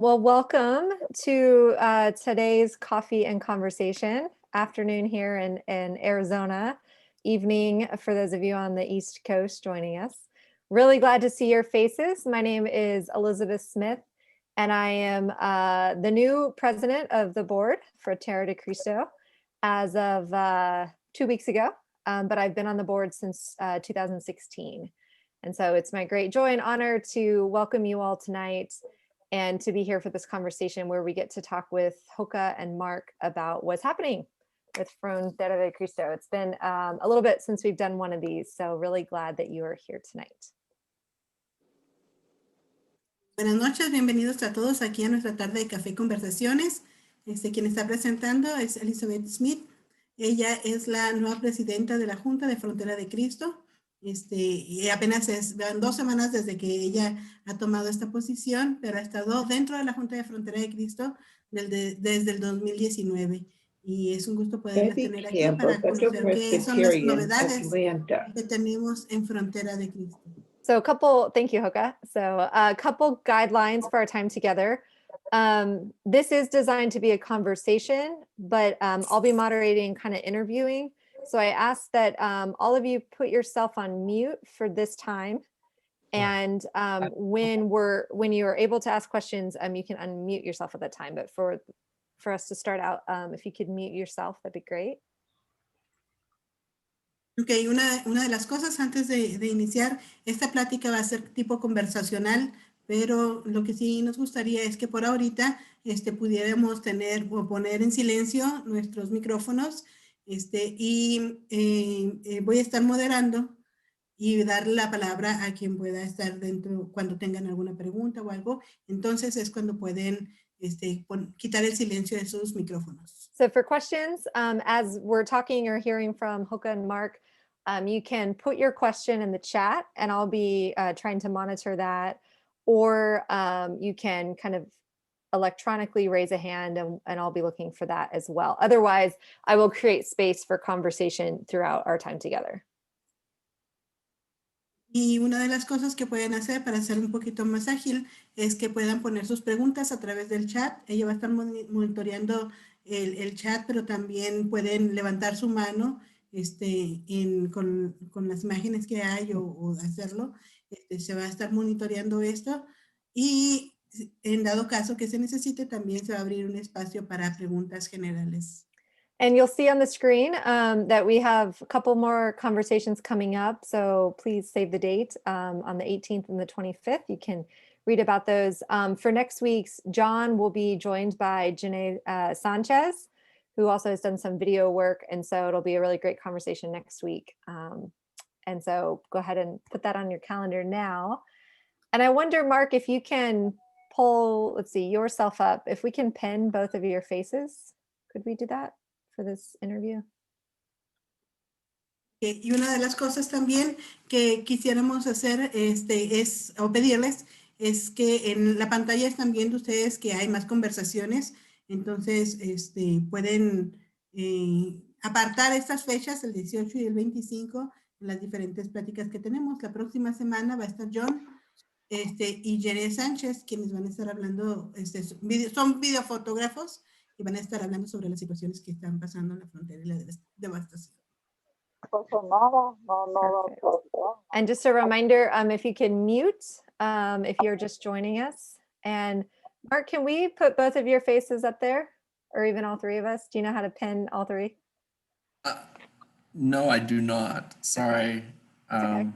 Well, welcome to today's coffee and conversation, afternoon here in Arizona, evening for those of you on the East Coast joining us. Really glad to see your faces. My name is Elizabeth Smith, and I am the new president of the board for Terra de Cristo as of 2 weeks ago, but I've been on the board since 2016. And so it's my great joy and honor to welcome you all tonight and to be here for this conversation where we get to talk with Joca and Mark about what's happening with Terra de Cristo. It's been a little bit since we've done one of these, so really glad that you are here tonight. Buenas noches, bienvenidos a todos aquí a nuestra tarde de Café Conversaciones. Quien está presentando es Elizabeth Smith. Ella es la nueva presidenta de la Junta de Frontera de Cristo. Y apenas van 2 semanas desde que ella ha tomado esta posición, pero ha estado dentro de la Junta de Frontera de Cristo desde el 2019. Y es un gusto poderla tener aquí para conocer qué son las novedades que tenemos en Frontera de Cristo. So thank you, Joca. So a couple guidelines for our time together. This is designed to be a conversation, but I'll be moderating, kind of interviewing. So I ask that all of you put yourself on mute for this time. And when you are able to ask questions, you can unmute yourself at that time. But for us to start out, if you could mute yourself, that'd be great. Ok, una de las cosas antes de iniciar, esta plática va a ser tipo conversacional, pero lo que sí nos gustaría es que por ahorita pudiéramos tener o poner en silencio nuestros micrófonos voy a estar moderando y darle la palabra a quien pueda estar dentro cuando tengan alguna pregunta o algo. Entonces es cuando pueden quitar el silencio de sus micrófonos. So for questions, as we're talking or hearing from Joca and Mark, you can put your question in the chat and I'll be trying to monitor that, or you can kind of electronically raise a hand and I'll be looking for that as well. Otherwise, I will create space for conversation throughout our time together. Y una de las cosas que pueden hacer para ser un poquito más ágil es que puedan poner sus preguntas a través del chat. Ella va a estar monitoreando el chat, pero también pueden levantar su mano con las imágenes que hay o hacerlo. Se va a estar monitoreando esto y en dado caso que se necesite, también se va a abrir un espacio para preguntas generales. And you'll see on the screen that we have a couple more conversations coming up. So please save the date on the 18th and the 25th. You can read about those. For next week's, John will be joined by Janae Sanchez, who also has done some video work. And so it'll be a really great conversation next week. And so go ahead and put that on your calendar now. And I wonder, Mark, if you can pull, let's see, yourself up. If we can pin both of your faces, could we do that for this interview? Y una de las cosas también que quisiéramos hacer o pedirles es que en la pantalla están viendo ustedes que hay más conversaciones, entonces pueden apartar estas fechas, el 18 y el 25, en las diferentes pláticas que tenemos. La próxima semana va a estar John y Janae Sánchez, quienes van a estar hablando, son videofotógrafos y van a estar hablando sobre las situaciones que están pasando en la frontera y la devastación. And just a reminder, if you can mute, if you're just joining us. And Mark, can we put both of your faces up there, or even all three of us? Do you know how to pin all three? No, I do not. Sorry. Okay.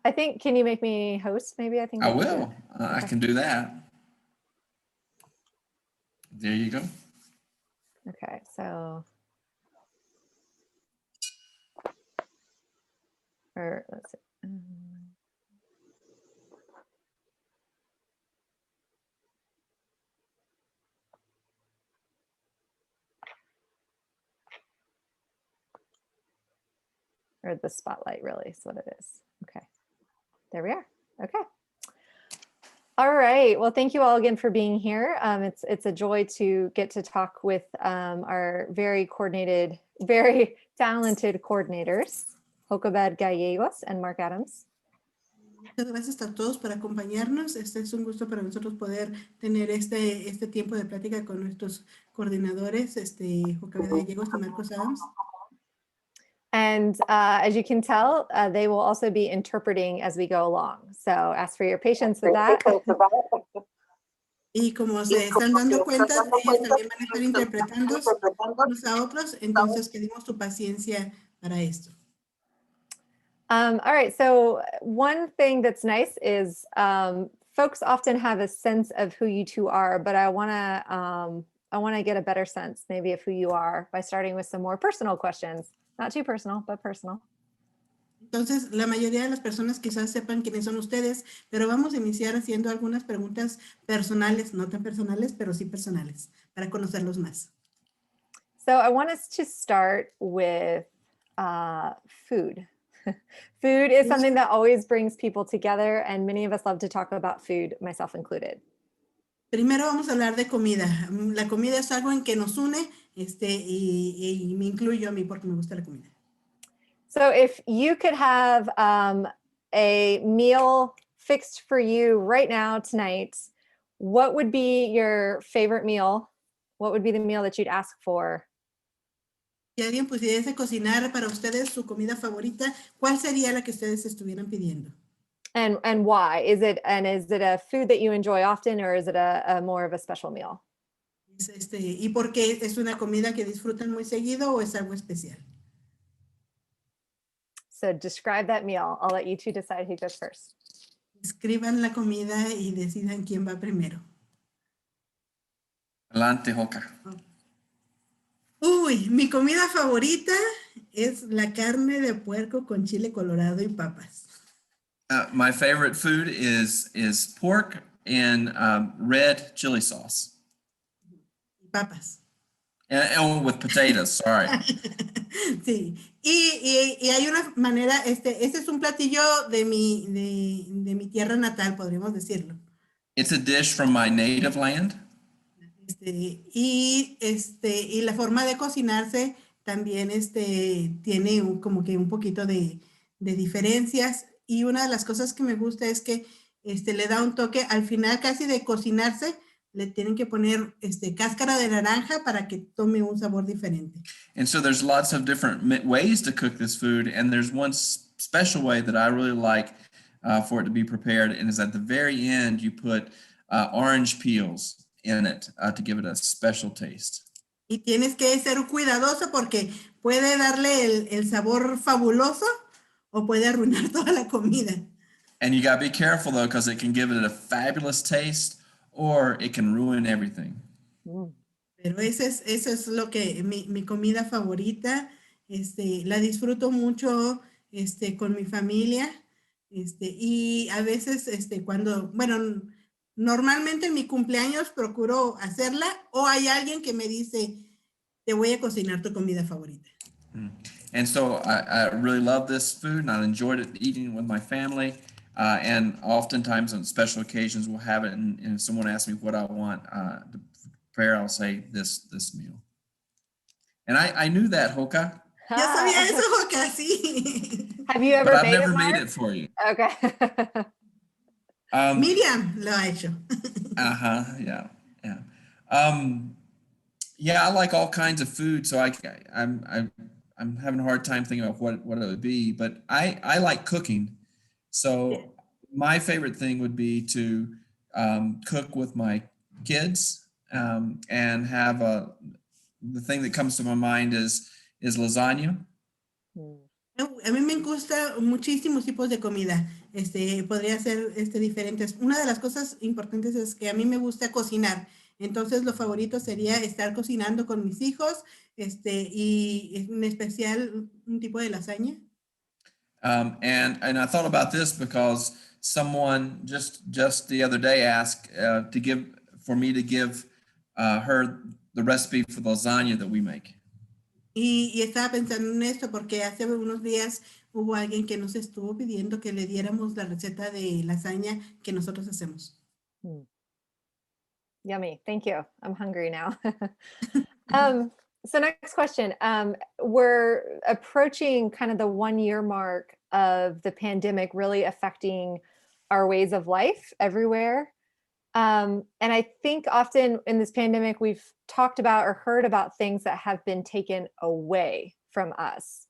I think, can you make me host maybe? I think I will. Okay. I can do that. There you go. Okay, so, or let's see. Or the spotlight really is what it is. Okay, there we are. Okay. All right. Well, thank you all again for being here. It's a joy to get to talk with our very coordinated, very talented coordinators, Joca Gallegos and Mark Adams. Muchas gracias a todos por acompañarnos. Este es un gusto para nosotros poder tener este tiempo de plática con nuestros coordinadores, Joca Gallegos y Marcos Adams. And as you can tell, they will also be interpreting as we go along. So ask for your patience with that. Y como se están dando cuenta, ellos también van a estar interpretando unos a otros, entonces pedimos tu paciencia para esto. All right, so one thing that's nice is folks often have a sense of who you two are, but I want to get a better sense maybe of who you are by starting with some more personal questions. Not too personal, but personal. Entonces, la mayoría de las personas quizás sepan quiénes son ustedes, pero vamos a iniciar haciendo algunas preguntas personales, no tan personales, pero sí personales, para conocerlos más. So I want us to start with food. Food is something that always brings people together, and many of us love to talk about food, myself included. Primero vamos a hablar de comida. La comida es algo en que nos une, y me incluyo a mí porque me gusta la comida. So if you could have a meal fixed for you right now tonight, what would be your favorite meal? What would be the meal that you'd ask for? Si alguien pudiese cocinar para ustedes su comida favorita, ¿cuál sería la que ustedes estuvieran pidiendo? And why? Is it a food that you enjoy often, or is it a more of a special meal? ¿Y por qué es una comida que disfrutan muy seguido o es algo especial? So describe that meal. I'll let you two decide who goes first. Escriban la comida y decidan quién va primero. Adelante, Joca. Uy, mi comida favorita es la carne de puerco con chile colorado y papas. My favorite food is pork and red chili sauce. Papas. And with potatoes, sorry. Sí, y hay una manera, este es un platillo de mi tierra natal, podríamos decirlo. It's a dish from my native land. Y la forma de cocinarse también tiene como que un poquito de diferencias. Y una de las cosas que me gusta es que le da un toque al final casi de cocinarse. Le tienen que poner cáscara de naranja para que tome un sabor diferente. And so there's lots of different ways to cook this food, and there's one special way that I really like for it to be prepared, and is at the very end you put orange peels in it to give it a special taste. Y tienes que ser cuidadoso porque puede darle el sabor fabuloso o puede arruinar toda la comida. And you gotta be careful though, because it can give it a fabulous taste or it can ruin everything. Pero eso es lo que mi comida favorita. La disfruto mucho con mi familia. Y a veces bueno, normalmente en mi cumpleaños procuro hacerla o hay alguien que me dice, te voy a cocinar tu comida favorita. And so I really love this food, and I enjoyed it eating it with my family. And oftentimes on special occasions, we'll have it, and if someone asks me what I want to prepare, I'll say this meal. And I knew that, Joca. Ya sabía eso, Joca, sí. Have you ever But I've made never it, made Mark? it for you. Okay. Miriam lo ha hecho. Yeah. Yeah, I like all kinds of food, so I'm having a hard time thinking about what it would be, but I like cooking. So my favorite thing would be to cook with my kids and have the thing that comes to my mind is lasagna. A mí me gusta muchísimos tipos de comida. Podría ser diferentes. Una de las cosas importantes es que a mí me gusta cocinar. Entonces, lo favorito sería estar cocinando con mis hijos, y en especial un tipo de lasaña. And I thought about this because someone just the other day asked for me to give her the recipe for the lasagna that we make. Y estaba pensando en esto porque hace unos días hubo alguien que nos estuvo pidiendo que le diéramos la receta de lasaña que nosotros hacemos. Yummy. Thank you. I'm hungry now. So next question. We're approaching kind of the 1 year mark of the pandemic really affecting our ways of life everywhere. And I think often in this pandemic, we've talked about or heard about things that have been taken away from us.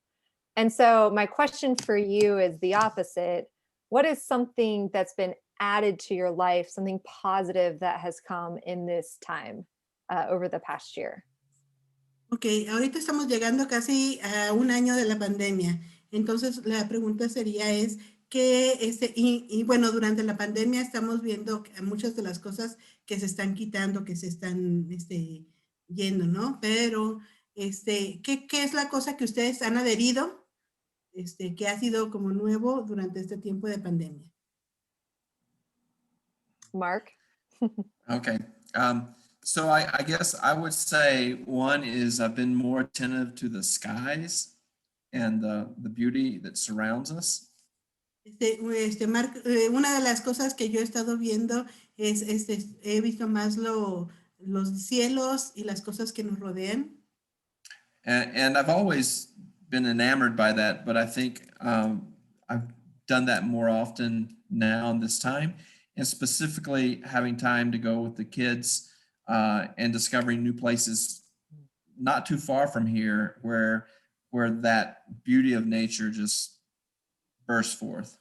And so my question for you is the opposite. What is something that's been added to your life, something positive that has come in this time over the past year? Ok, ahorita estamos llegando casi a un año de la pandemia. Entonces, la pregunta sería es que, bueno, durante la pandemia estamos viendo que muchas de las cosas que se están quitando, que se están yendo, ¿no? Pero, ¿qué es la cosa que ustedes han adherido, que ha sido como nuevo durante este tiempo de pandemia? Mark? Okay. So I guess I would say one is I've been more attentive to the skies and the beauty that surrounds us. Mark, una de las cosas que yo he estado viendo es, he visto más los cielos y las cosas que nos rodean. And I've always been enamored by that, but I think I've done that more often now in this time, and specifically having time to go with the kids and discovering new places not too far from here where that beauty of nature just bursts forth.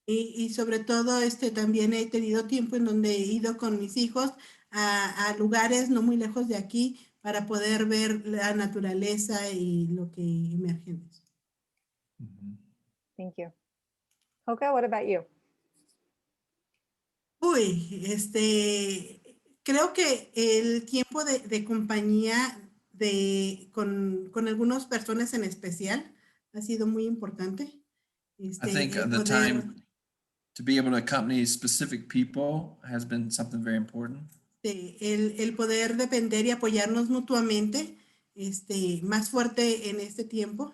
Y sobre todo, también he tenido tiempo en donde he ido con mis hijos a lugares no muy lejos de aquí para poder ver la naturaleza y lo que emerge en eso. Thank you. Joca, what about you? Uy, creo que el tiempo de compañía con algunas personas en especial ha sido muy importante. I think the time to be able to accompany specific people has been something very important. El poder depender y apoyarnos mutuamente, más fuerte en este tiempo.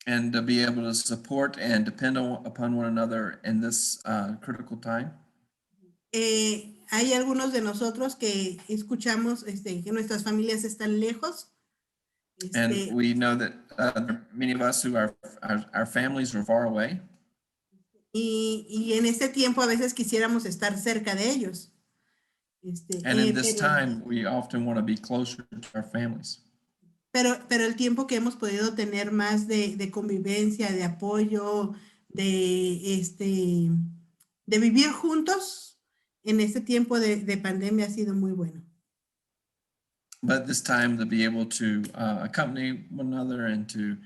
And to be able to support and depend upon one another in this critical time. Hay algunos de nosotros que escuchamos que nuestras familias están lejos. And we know that many of us who our families are far away. Y en este tiempo a veces quisiéramos estar cerca de ellos. And in this time, we often want to be closer to our families. Pero el tiempo que hemos podido tener más de convivencia, de apoyo, de vivir juntos en este tiempo de pandemia ha sido muy bueno. But this time to be able to accompany one another and to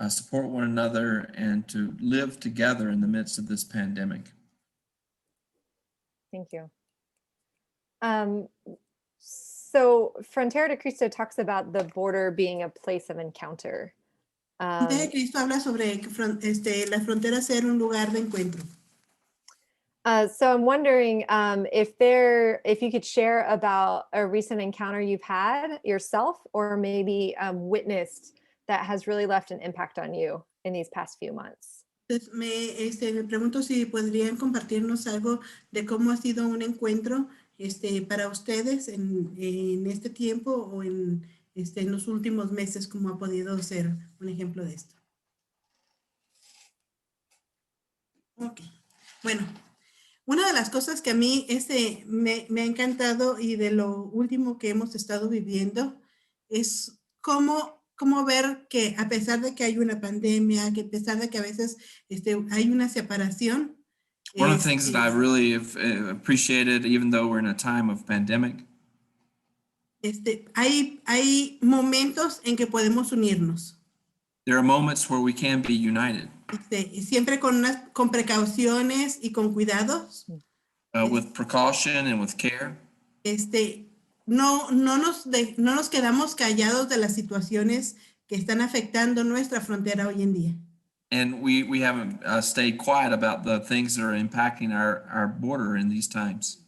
support one another and to live together in the midst of this pandemic. Thank you. So Frontera de Cristo talks about the border being a place of encounter. Frontera de Cristo habla sobre la frontera ser un lugar de encuentro. So I'm wondering if you could share about a recent encounter you've had yourself or maybe witnessed that has really left an impact on you in these past few months. Entonces me pregunto si podrían compartirnos algo de cómo ha sido un encuentro para ustedes en este tiempo o en los últimos meses, cómo ha podido ser un ejemplo de esto. Ok, bueno. Una de las cosas que a mí me ha encantado y de lo último que hemos estado viviendo es cómo ver que a pesar de que hay una pandemia, que a pesar de que a veces hay una separación. One of the things that I really have appreciated, even though we're in a time of pandemic, hay momentos en que podemos unirnos. there are moments where we can be united. Siempre con precauciones y con cuidados. With precaution and with care. No nos quedamos callados de las situaciones que están afectando nuestra frontera hoy en día. And we haven't stayed quiet about the things that are impacting our border in these times.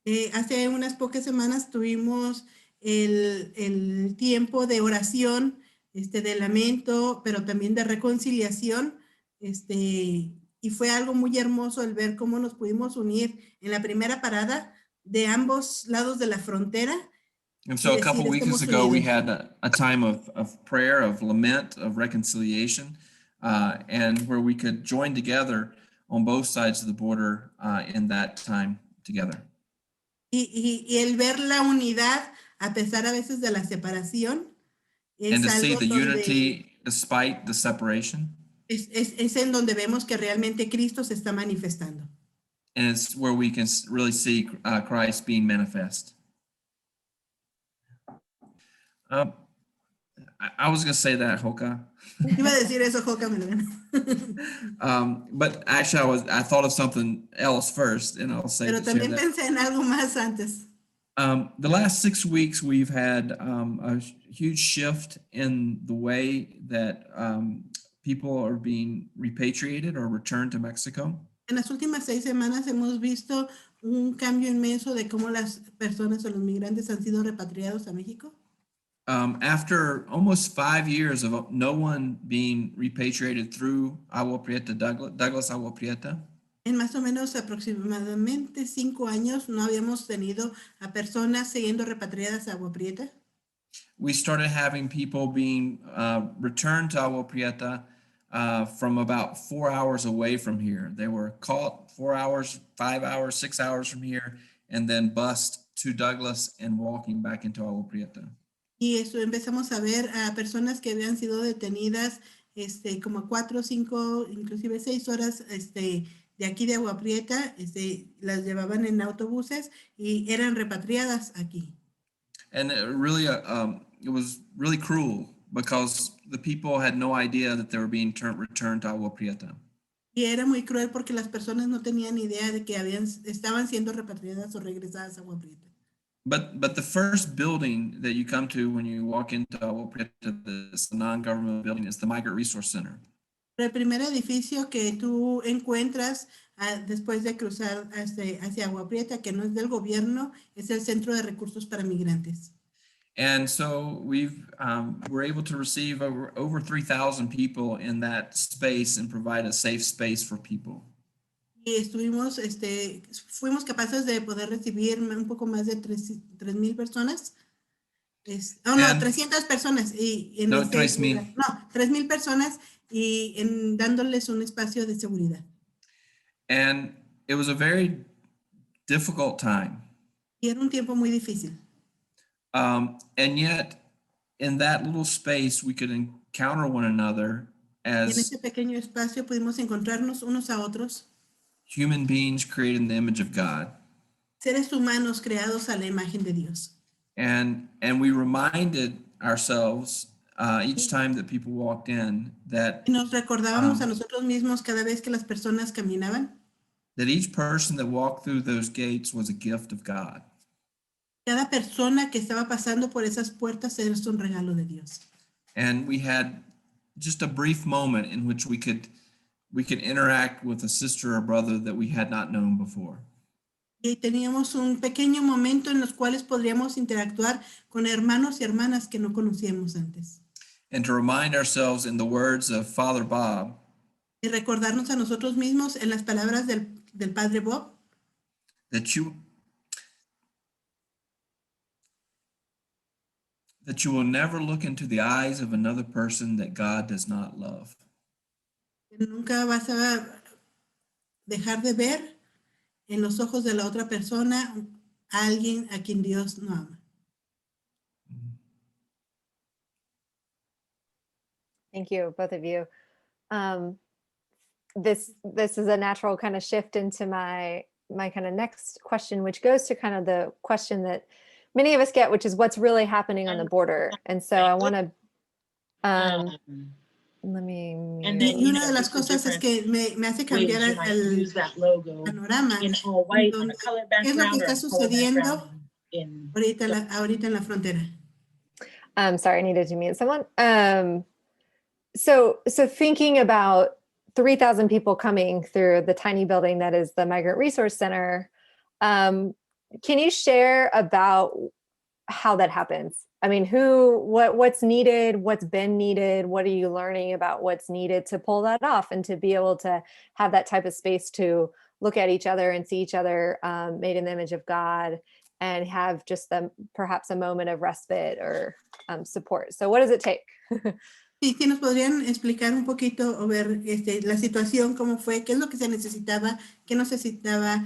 Hace unas pocas semanas tuvimos el tiempo de oración, de lamento, pero también de reconciliación. Y fue algo muy hermoso el ver cómo nos pudimos unir en la primera parada de ambos lados de la frontera. And so a couple of weeks ago, we had a time of prayer, of lament, of reconciliation, and where we could join together on both sides of the border in that time together. Y el ver la unidad a pesar a veces de la separación And es to see algo the donde unity despite the separation. es en donde vemos que realmente Cristo se está manifestando. And it's where we can really see Christ being manifest. I was going to say that, Joca. Iba a decir eso, Joca, me lo ganó. But actually, I thought of something else first, and I'll say Pero share también that. pensé en algo más antes. The last 6 weeks, we've had a huge shift in the way that people are being repatriated or returned to Mexico. En las últimas 6 semanas hemos visto un cambio inmenso de cómo las personas o los migrantes han sido repatriados a México. After almost 5 years of no one being repatriated through Agua Prieta, Douglas Agua Prieta, En más o menos aproximadamente 5 años no habíamos tenido a personas siendo repatriadas a Agua Prieta. we started having people being returned to Agua Prieta from about 4 hours away from here. They were caught 4 hours, 5 hours, 6 hours from here, and then bused to Douglas and walking back into Agua Prieta. Y eso empezamos a ver a personas que habían sido detenidas como 4, 5, inclusive 6 horas de aquí de Agua Prieta, las llevaban en autobuses y eran repatriadas aquí. And it really, it was really cruel because the people had no idea that they were being returned to Agua Prieta. Y era muy cruel porque las personas no tenían idea de que estaban siendo repatriadas o regresadas a Agua Prieta. But the first building that you come to when you walk into Agua Prieta, this non-government building, is the Migrant Resource Center. El primer edificio que tú encuentras después de cruzar hacia Agua Prieta, que no es del gobierno, es el Centro de Recursos para Migrantes. And so we're able to receive over 3,000 people in that space and provide a safe space for people. Y fuimos capaces de poder recibir un poco más de 3,000 personas. No, 300 personas. No, 3,000. No, 3,000 personas y dándoles un espacio de seguridad. And it was a very difficult time. Y era un tiempo muy difícil. And yet, in that little space, we could encounter one another Y en as ese pequeño espacio pudimos encontrarnos unos a otros. human beings created in the image of God. Seres humanos creados a la imagen de Dios. And we reminded ourselves each time that people walked in that Y nos recordábamos a nosotros mismos cada vez que las personas caminaban. that each person that walked through those gates was a gift of God. Cada persona que estaba pasando por esas puertas era un regalo de Dios. And we had just a brief moment in which we could interact with a sister or brother that we had not known before. Y teníamos un pequeño momento en los cuales podríamos interactuar con hermanos y hermanas que no conocíamos antes. And to remind ourselves in the words of Father Bob, Y recordarnos a nosotros mismos en las palabras del Padre Bob, that you will never look into the eyes of another person that God does not love. que nunca vas a dejar de ver en los ojos de la otra persona a alguien a quien Dios no ama. Thank you, both of you. This is a natural kind of shift into my kind of next question, which goes to kind of the question that many of us get, which is what's really happening on the border. And so I want to, let me. Y una de las cosas es que me hace cambiar el panorama. Entonces, ¿qué es lo que está sucediendo ahorita en la frontera? Sorry, I needed to mute someone. So thinking about 3,000 people coming through the tiny building that is the Migrant Resource Center, can you share about how that happens? I mean, what's needed, what's been needed, what are you learning about what's needed to pull that off and to be able to have that type of space to look at each other and see each other made in the image of God and have just perhaps a moment of respite or support. So what does it take? Sí, sí, nos podrían explicar un poquito o ver la situación, cómo fue, qué es lo que se necesitaba, qué no se necesitaba,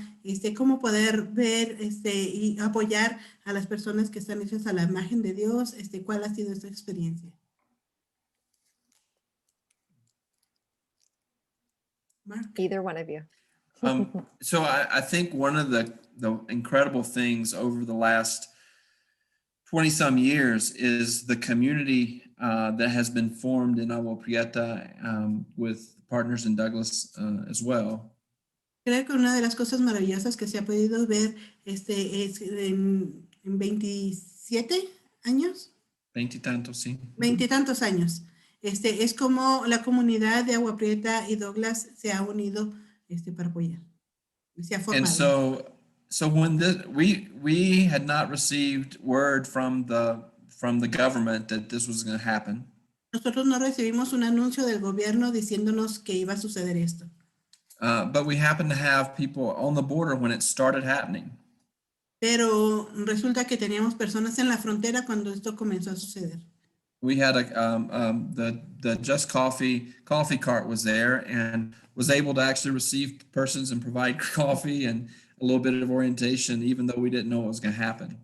cómo poder ver y apoyar a las personas que están hechas a la imagen de Dios, cuál ha sido esta experiencia. Mark. Either one of you. So I think one of the incredible things over the last 20 some years is the community that has been formed in Agua Prieta with partners in Douglas as well. Creo que una de las cosas maravillosas que se ha podido ver es en 27 años, Veintitantos, sí. veintitantos años. Es como la comunidad de Agua Prieta y Douglas se ha unido para apoyar. Se ha And formado. so when we had not received word from the government that this was going to happen. Nosotros no recibimos un anuncio del gobierno diciéndonos que iba a suceder esto. But we happened to have people on the border when it started happening. Pero resulta que teníamos personas en la frontera cuando esto comenzó a suceder. We had the Just Coffee cart was there and was able to actually receive persons and provide coffee and a little bit of orientation, even though we didn't know what was going to happen.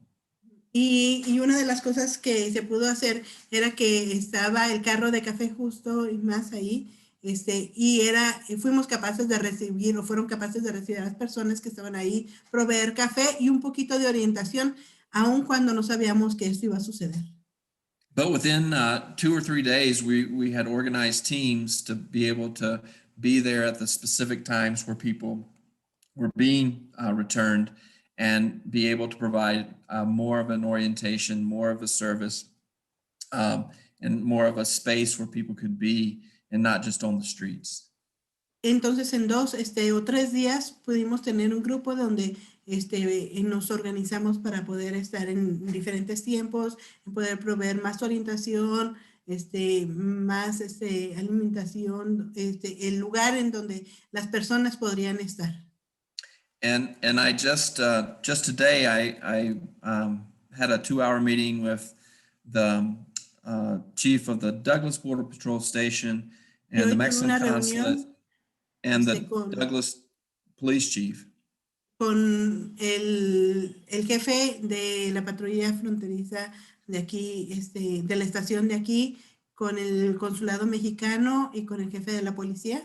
Y una de las cosas que se pudo hacer era que estaba el carro de café justo y más ahí, fuimos capaces de recibir o fueron capaces de recibir a las personas que estaban ahí, proveer café y un poquito de orientación, aun cuando no sabíamos que esto iba a suceder. But within 2 or 3 days, we had organized teams to be able to be there at the specific times where people were being returned and be able to provide more of an orientation, more of a service, and more of a space where people could be and not just on the streets. Entonces, en 2 o 3 días pudimos tener un grupo donde nos organizamos para poder estar en diferentes tiempos, poder proveer más orientación, más alimentación, el lugar en donde las personas podrían estar. And I just today I had a 2-hour meeting with the chief of the Douglas Border Patrol Station Y and hoy the tuve Mexican una consulate reunión and the con Douglas police chief. el jefe de la patrulla fronteriza de aquí, de la estación de aquí, con el consulado mexicano y con el jefe de la policía.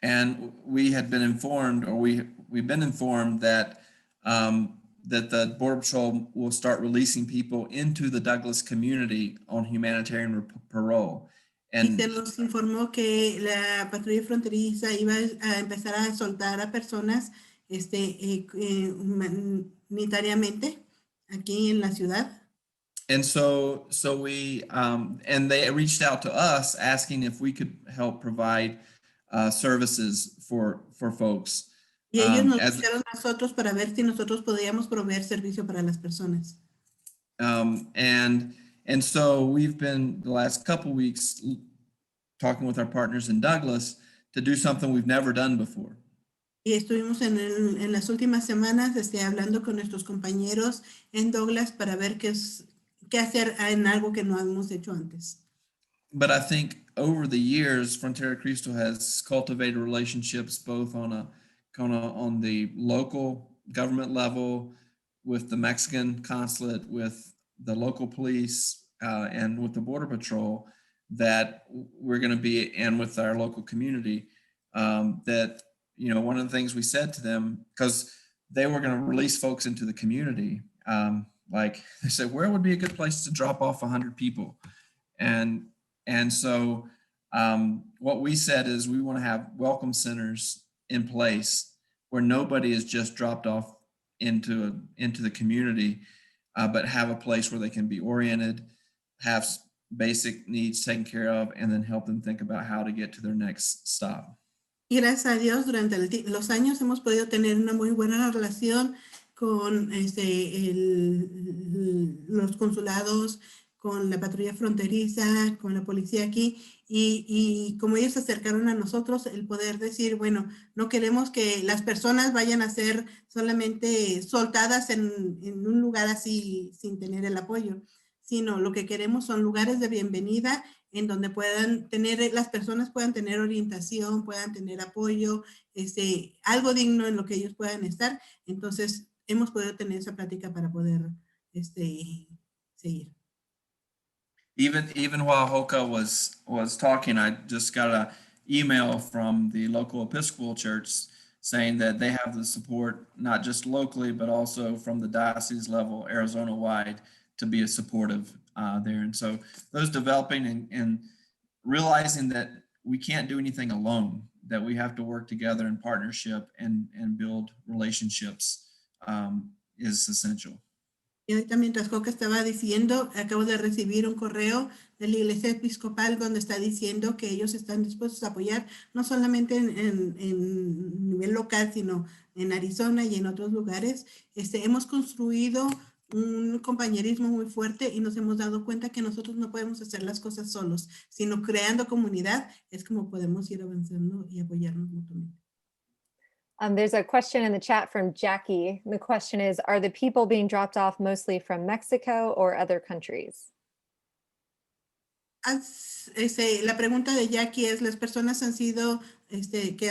And we had been informed, or we've been informed that that the Border Patrol will start releasing people into the Douglas community on humanitarian parole. Y se And nos informó que la patrulla fronteriza iba a empezar a soltar a personas humanitariamente aquí en la ciudad. so we and they reached out to us asking if we could help provide services for folks. Y ellos nos As buscaron a nosotros para ver si nosotros podíamos proveer servicio para las personas. And so we've been the last couple weeks talking with our partners in Douglas to do something we've never done before. Y estuvimos en las últimas semanas hablando con nuestros compañeros en Douglas para ver qué hacer en algo que no hemos hecho antes. But I think over the years, Frontera Cristo has cultivated relationships both on a kind of on the local government level with the Mexican consulate, with the local police, and with the Border Patrol, that we're going to be, and with our local community, that, you know, one of the things we said to them, because they were going to release folks into the community, like they said, where would be a good place to drop off 100 people? And so what we said is we want to have welcome centers in place where nobody is just dropped off into the community, but have a place where they can be oriented, have basic needs taken care of, and then help them think about how to get to their next stop. Y gracias a Dios, durante los años hemos podido tener una muy buena relación con los consulados, con la patrulla fronteriza, con la policía aquí, y como ellos se acercaron a nosotros, el poder decir, bueno, no queremos que las personas vayan a ser solamente soltadas en un lugar así sin tener el apoyo, sino lo que queremos son lugares de bienvenida en donde puedan tener, las personas puedan tener orientación, puedan tener apoyo, algo digno en lo que ellos puedan estar. Entonces, hemos podido tener esa plática para poder seguir. Even while Joca was talking, I just got an email from the local Episcopal Church saying that they have the support not just locally but also from the diocese level, Arizona wide, to be a supportive there. And so those developing and realizing that we can't do anything alone, that we have to work together in partnership and build relationships is essential. Y ahorita mientras Joca estaba diciendo, acabo de recibir un correo de la Iglesia Episcopal donde está diciendo que ellos están dispuestos a apoyar no solamente en nivel local, sino en Arizona y en otros lugares. Hemos construido un compañerismo muy fuerte y nos hemos dado cuenta que nosotros no podemos hacer las cosas solos, sino creando comunidad es como podemos ir avanzando y apoyarnos mutuamente. There's a question in the chat from Jackie. The question is, are the people being dropped off mostly from Mexico or other countries? La pregunta de Jackie es, ¿las personas que han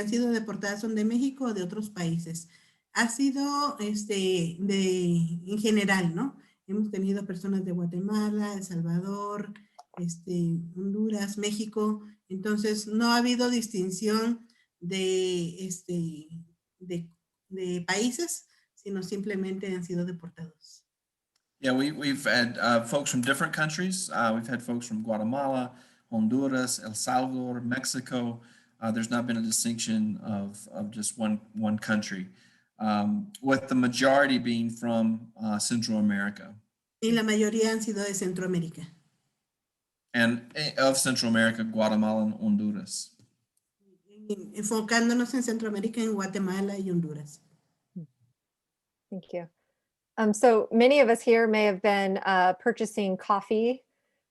sido deportadas son de México o de otros países? Ha sido en general, ¿no? Hemos tenido personas de Guatemala, El Salvador, Honduras, México. Entonces, no ha habido distinción de países, sino simplemente han sido deportados. Yeah, we've had folks from different countries. We've had folks from Guatemala, Honduras, El Salvador, Mexico. There's not been a distinction of just one country, with the majority being from Central America. Y la mayoría han sido de Centroamérica. And of Central America, Guatemala and Honduras. Enfocándonos en Centroamérica, en Guatemala y Honduras. Thank you. So many of us here may have been purchasing coffee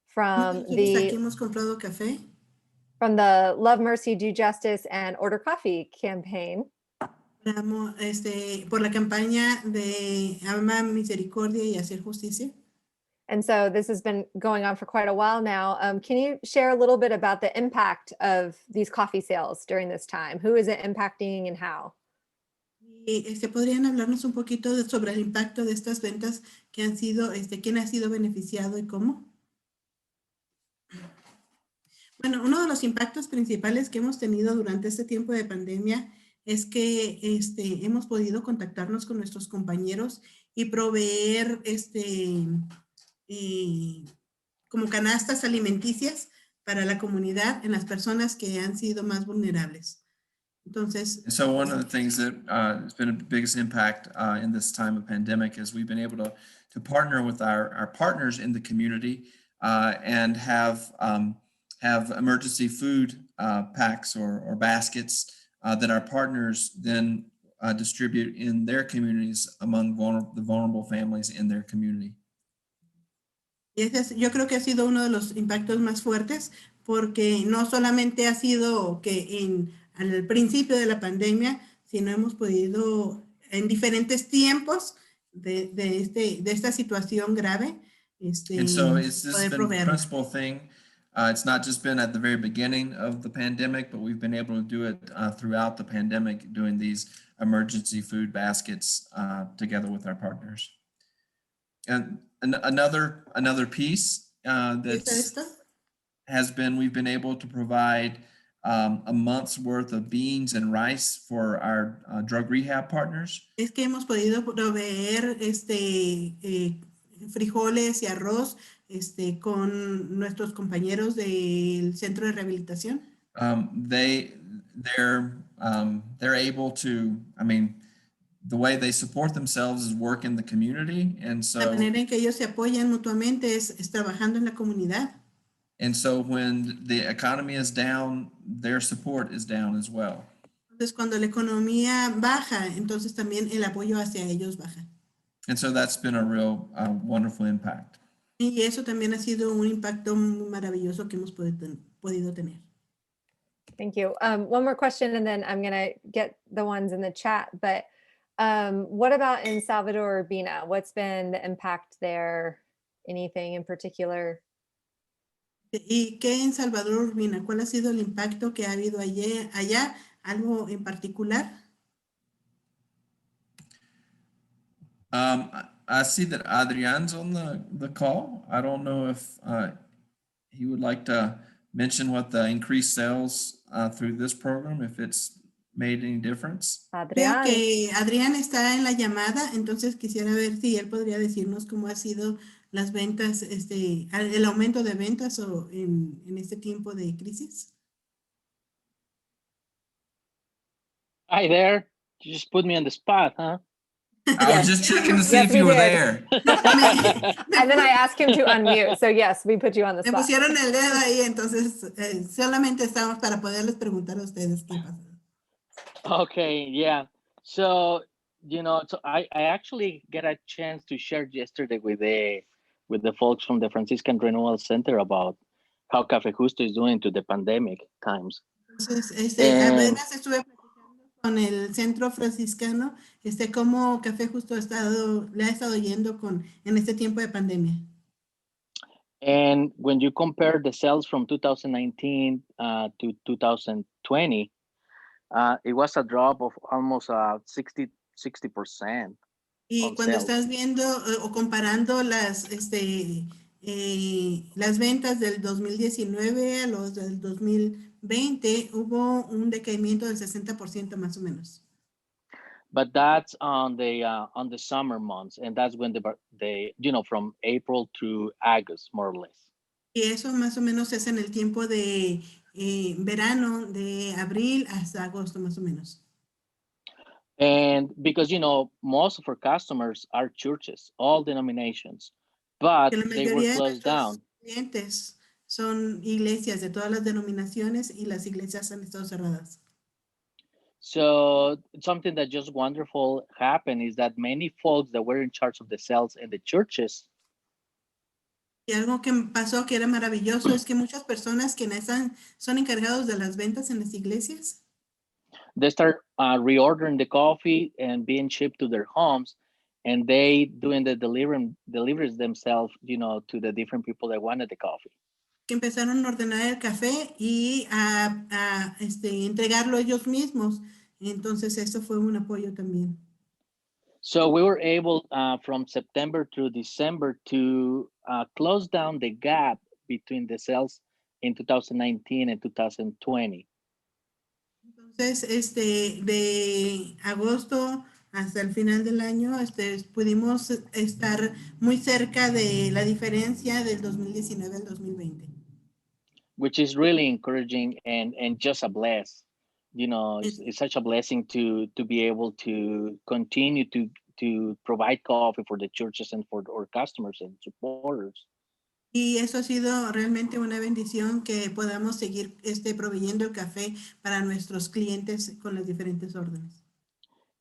from Aquí hemos comprado café. From the Love, Mercy, Do Justice and Order Coffee campaign. Por la campaña de Ama Misericordia y Hacer Justicia. And so this has been going on for quite a while now. Can you share a little bit about the impact of these coffee sales during this time? Who is it impacting and how? Y podrían hablarnos un poquito sobre el impacto de estas ventas que han sido, quién ha sido beneficiado y cómo. Bueno, uno de los impactos principales que hemos tenido durante este tiempo de pandemia es que hemos podido contactarnos con nuestros compañeros y proveer como canastas alimenticias para la comunidad en las personas que han sido más vulnerables. Entonces, so one of the things that has been a biggest impact in this time of pandemic is we've been able to partner with our partners in the community and have emergency food packs or baskets that our partners then distribute in their communities among the vulnerable families in their community. Y yo creo que ha sido uno de los impactos más fuertes porque no solamente ha sido que al principio de la pandemia, sino hemos podido en diferentes tiempos de esta situación grave, And so it's just poder been the proveerlo. principal thing. It's not just been at the very beginning of the pandemic, but we've been able to do it throughout the pandemic, doing these emergency food baskets together with our partners. And another piece we've been able to provide a month's worth of beans and rice for our drug rehab partners. Es que hemos podido proveer frijoles y arroz con nuestros compañeros del centro de rehabilitación. They're able to, I mean, the way they support themselves is work in the community, and so la manera en que ellos se apoyan mutuamente es trabajando en la comunidad. And so when the economy is down, their support is down as well. Entonces cuando la economía baja, entonces también el apoyo hacia ellos baja. And so that's been a real wonderful impact. Y eso también ha sido un impacto muy maravilloso que hemos podido tener. Thank you. One more question, and then I'm going to get the ones in the chat. But what about in Salvador Urbina? What's been the impact there? Anything in particular? ¿Y qué en Salvador Urbina? ¿Cuál ha sido el impacto que ha habido allá? ¿Algo en particular? I see that Adrian's on the call. I don't know if he would like to mention what the increased sales through this program, if it's made any difference. Veo Adrián, que Adrián está en la llamada, entonces quisiera ver si él podría decirnos cómo ha sido las ventas, el aumento de ventas o en este tiempo de crisis. Hi there. You just put me on the spot, huh? I was Yes. just checking to see Yes, if we you were did. there. and then I asked him to unmute. So yes, we put you on the Me spot. pusieron el dedo ahí, entonces solamente estamos para poderles preguntar a ustedes qué pasa. Okay, yeah. So, so I actually get a chance to share yesterday with the folks from the Franciscan Renewal Center about how Café Justo is doing to the pandemic times. Entonces, And apenas estuve platicando con el centro franciscano, cómo Café Justo le ha estado yendo en este tiempo de pandemia. and when you compare the sales from 2019 to 2020, it was a drop of almost 60%. Y On cuando sales. estás viendo o comparando las ventas del 2019 a los del 2020, hubo un decaimiento del 60% más o menos. But that's on the summer months, and that's when from April to August, more or less. Y eso más o menos es en el tiempo de verano, de abril hasta agosto más o menos. And because most of our customers are churches, all denominations, but Que la they were mayoría de closed nuestros down. clientes son iglesias de todas las denominaciones y las iglesias han estado cerradas. So something that just wonderful happened is that many folks that were in charge of the sales in the churches, Y algo que pasó que era maravilloso es que muchas personas que son encargados de las ventas en las iglesias, they start reordering the coffee and being shipped to their homes, and they doing the deliveries themselves, to the different people that wanted the coffee. que empezaron a ordenar el café y a entregarlo ellos mismos. Entonces, eso fue un apoyo también. So we were able from September through December to close down the gap between the sales in 2019 and 2020. Entonces, de agosto hasta el final del año, pudimos estar muy cerca de la diferencia del 2019 al 2020. Which is really encouraging and just a bless. It's such a blessing to be able to continue to provide coffee for the churches and for our customers and supporters. Y eso ha sido realmente una bendición que podamos seguir proveyendo el café para nuestros clientes con las diferentes órdenes.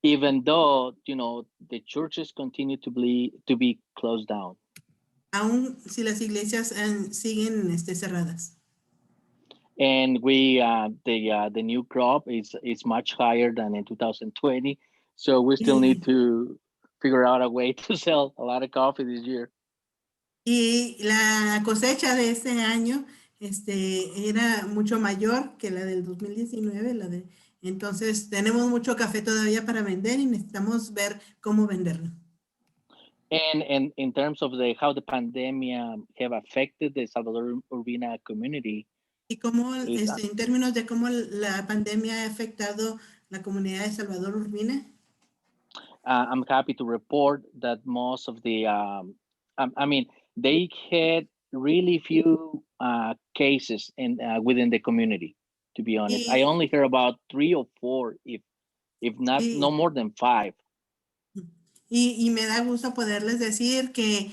Even though, the churches continue to be closed down. Aún si las iglesias siguen cerradas. And we the new crop is much higher than in 2020, so we still need to figure out a way to sell a lot of coffee this year. Y la cosecha de este año era mucho mayor que la del 2019, entonces tenemos mucho café todavía para vender y necesitamos ver cómo venderlo. And in terms of how the pandemic have affected the Salvador Urbina community. Y cómo, en términos de cómo la pandemia ha afectado la comunidad de Salvador Urbina. I'm happy to report that most of the, they had really few cases within the community, to be honest. I only hear about 3 or 4, if not, no more than 5. Y me da gusto poderles decir que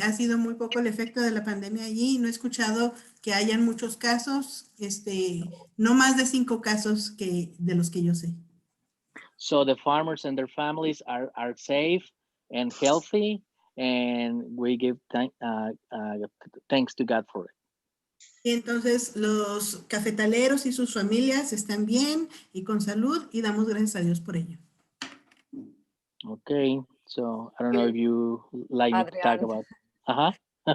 ha sido muy poco el efecto de la pandemia allí. No he escuchado que hayan muchos casos, no más de 5 casos de los que yo sé. So the farmers and their families are safe and healthy, and we give thanks to God for it. Y entonces los cafetaleros y sus familias están bien y con salud y damos gracias a Dios por ello. Okay, so I don't know if you like to talk about.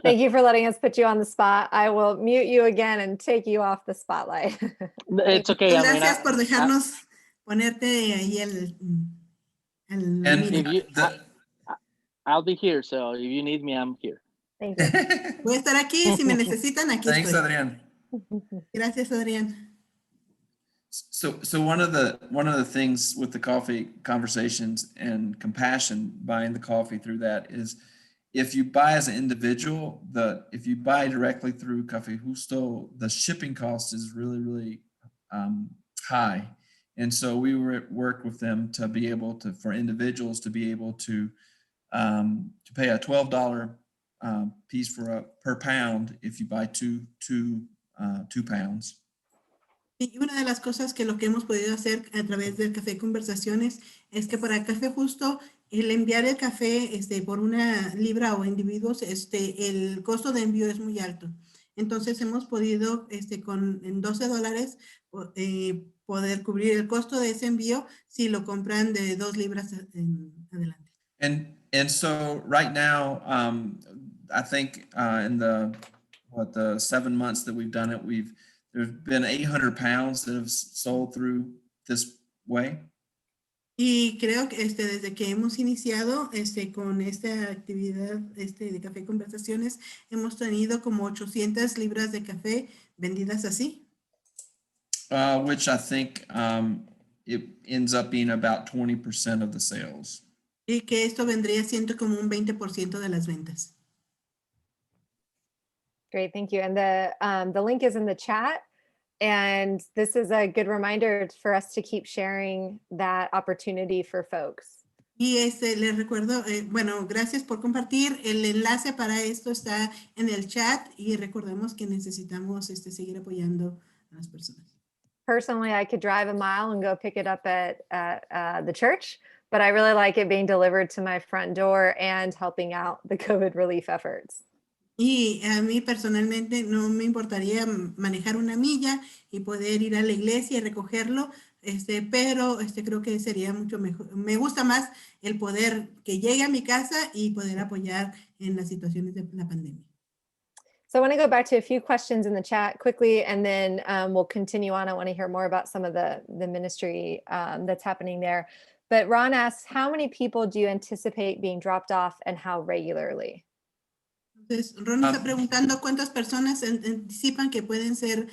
Thank you for letting us put you on the spot. I will mute you again and take you off the spotlight. It's okay. I mean, Gracias por dejarnos ponerte ahí el And mira. if you, the, I'll be here. So if you need me, I'm here. Thank you. Voy a estar aquí, si me necesitan, aquí thanks, estoy. Adrian. Gracias, Adrián. So one of the things with the coffee conversations and compassion, buying the coffee through that, is if you buy as an individual, if you buy directly through Café Justo, the shipping cost is really high. And so we worked with them to be able to, for individuals to be able to pay a $12 piece per pound if you buy two pounds. Y una de las cosas que lo que hemos podido hacer a través del Café Conversaciones es que para Café Justo, el enviar el café por una libra o individuos, el costo de envío es muy alto. Entonces hemos podido en $12 poder cubrir el costo de ese envío si lo compran de 2 libras en adelante. And so right now, I think in the 7 months that we've done it, there's been 800 pounds that have sold through this way. Y creo que desde que hemos iniciado con esta actividad de Café Conversaciones, hemos tenido como 800 libras de café vendidas así. Which I think it ends up being about 20% of the sales. Y que esto vendría siendo como un 20% de las ventas. Great, thank you. And the link is in the chat. And this is a good reminder for us to keep sharing that opportunity for folks. Y les recuerdo, bueno, gracias por compartir. El enlace para esto está en el chat y recordemos que necesitamos seguir apoyando a las personas. Personally, I could drive a mile and go pick it up at the church, but I really like it being delivered to my front door and helping out the COVID relief efforts. Y a mí personalmente no me importaría manejar una milla y poder ir a la iglesia y recogerlo, pero creo que sería mucho mejor. Me gusta más el poder que llegue a mi casa y poder apoyar en las situaciones de la pandemia. So I want to go back to a few questions in the chat quickly, and then we'll continue on. I want to hear more about some of the ministry that's happening there. But Ron asks, how many people do you anticipate being dropped off and how regularly? Entonces, Ron está preguntando cuántas personas anticipan que pueden ser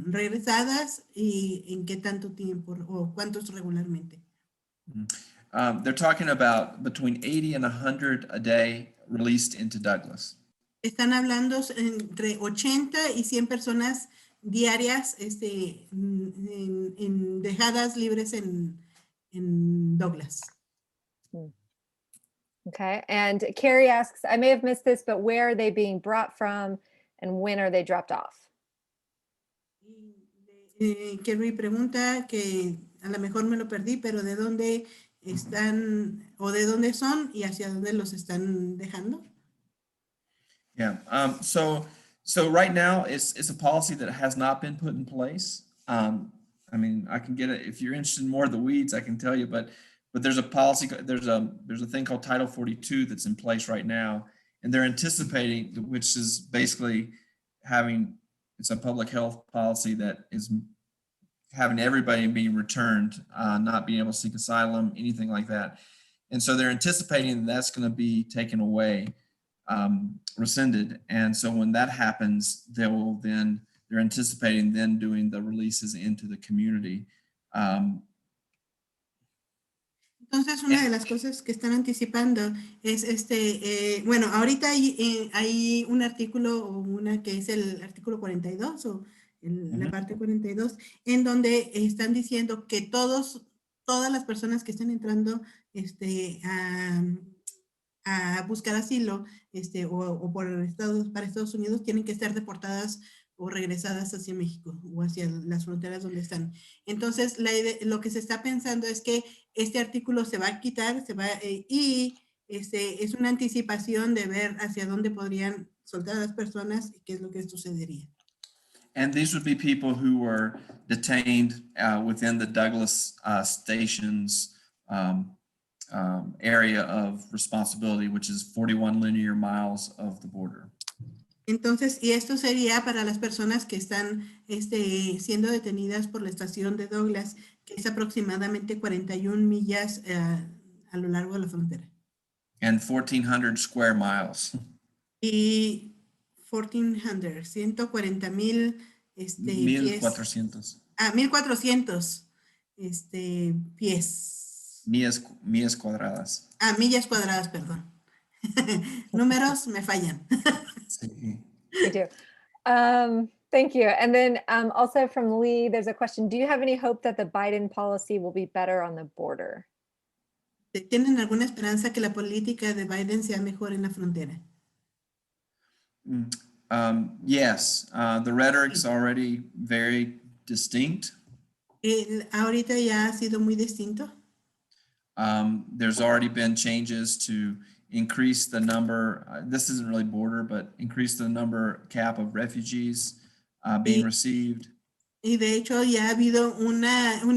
regresadas y en qué tanto tiempo o cuántos regularmente. They're talking about between 80 and 100 a day released into Douglas. Están hablando entre 80 y 100 personas diarias dejadas libres en Douglas. Okay, and Carrie asks, I may have missed this, but where are they being brought from and when are they dropped off? Carrie pregunta que a lo mejor me lo perdí, pero ¿de dónde están o de dónde son y hacia dónde los están dejando? Yeah, so right now it's a policy that has not been put in place. I mean, I can get it if you're interested in more of the weeds, I can tell you, but there's a policy, there's a thing called Title 42 that's in place right now, and they're anticipating, which is basically it's a public health policy that is having everybody being returned, not being able to seek asylum, anything like that. And so they're anticipating that's going to be taken away, rescinded. And so when that happens, they're anticipating then doing the releases into the community. Entonces, una de las cosas que están anticipando es bueno, ahorita hay un artículo o una que es el artículo 42 o la parte 42, en donde están diciendo que todas las personas que están entrando a buscar asilo o para Estados Unidos tienen que estar deportadas o regresadas hacia México o hacia las fronteras donde están. Entonces, lo que se está pensando es que este artículo se va a quitar, y es una anticipación de ver hacia dónde podrían soltar a las personas y qué es lo que sucedería. And these would be people who were detained within the Douglas stations area of responsibility, which is 41 linear miles of the border. Entonces, y esto sería para las personas que están siendo detenidas por la estación de Douglas, que es aproximadamente 41 millas a lo largo de la frontera. And 1,400 square miles. Y 1,400 pies. 1,400. 1,400 pies. Millas cuadradas. Millas cuadradas, perdón. Números me fallan. Sí. Me too. Thank you. And then also from Lee, there's a question. Do you have any hope that the Biden policy will be better on the border? ¿Tienen alguna esperanza que la política de Biden sea mejor en la frontera? Yes, the rhetoric's already very distinct. Ahorita ya ha sido muy distinto. There's already been changes to increase the number, this isn't really border, but increase the number cap of refugees being received. Y de hecho ya ha habido un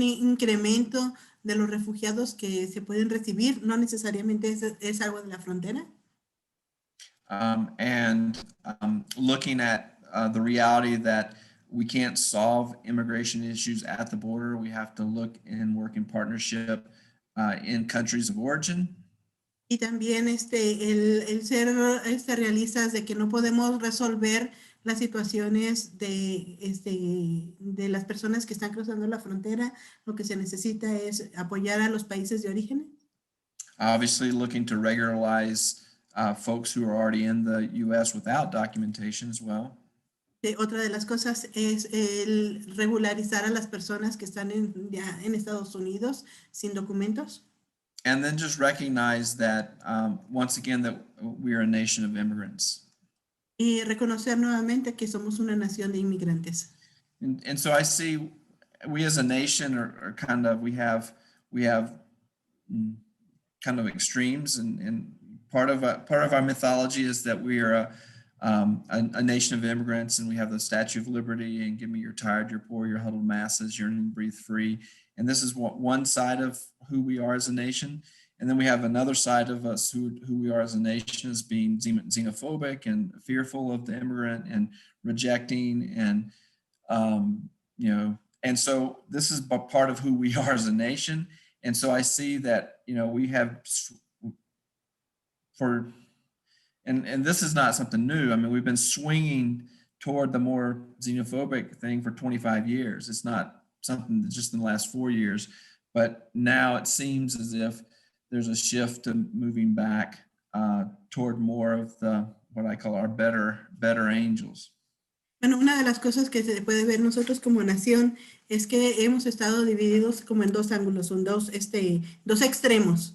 incremento de los refugiados que se pueden recibir, no necesariamente es algo de la frontera. Looking at the reality that we can't solve immigration issues at the border, we have to look and work in partnership in countries of origin. Y también el ser realistas de que no podemos resolver las situaciones de las personas que están cruzando la frontera, lo que se necesita es apoyar a los países de origen. Obviously looking to regularize folks who are already in the U.S. without documentation as well. Otra de las cosas es el regularizar a las personas que están ya en Estados Unidos sin documentos. And then just recognize that, once again, that we are a nation of immigrants. Y reconocer nuevamente que somos una nación de inmigrantes. And so I see we as a nation are kind of, we have kind of extremes, and part of our mythology is that we are a nation of immigrants, and we have the Statue of Liberty and give me your tired, your poor, your huddled masses, yearn and breathe free. And this is one side of who we are as a nation. And then we have another side of us who we are as a nation as being xenophobic and fearful of the immigrant and rejecting and, and so this is part of who we are as a nation. And so I see that, we have and this is not something new. I mean, we've been swinging toward the more xenophobic thing for 25 years. It's not something that's just in the last 4 years, but now it seems as if there's a shift to moving back toward more of what I call our better angels. Bueno, una de las cosas que se puede ver nosotros como nación es que hemos estado divididos como en dos ángulos, dos extremos.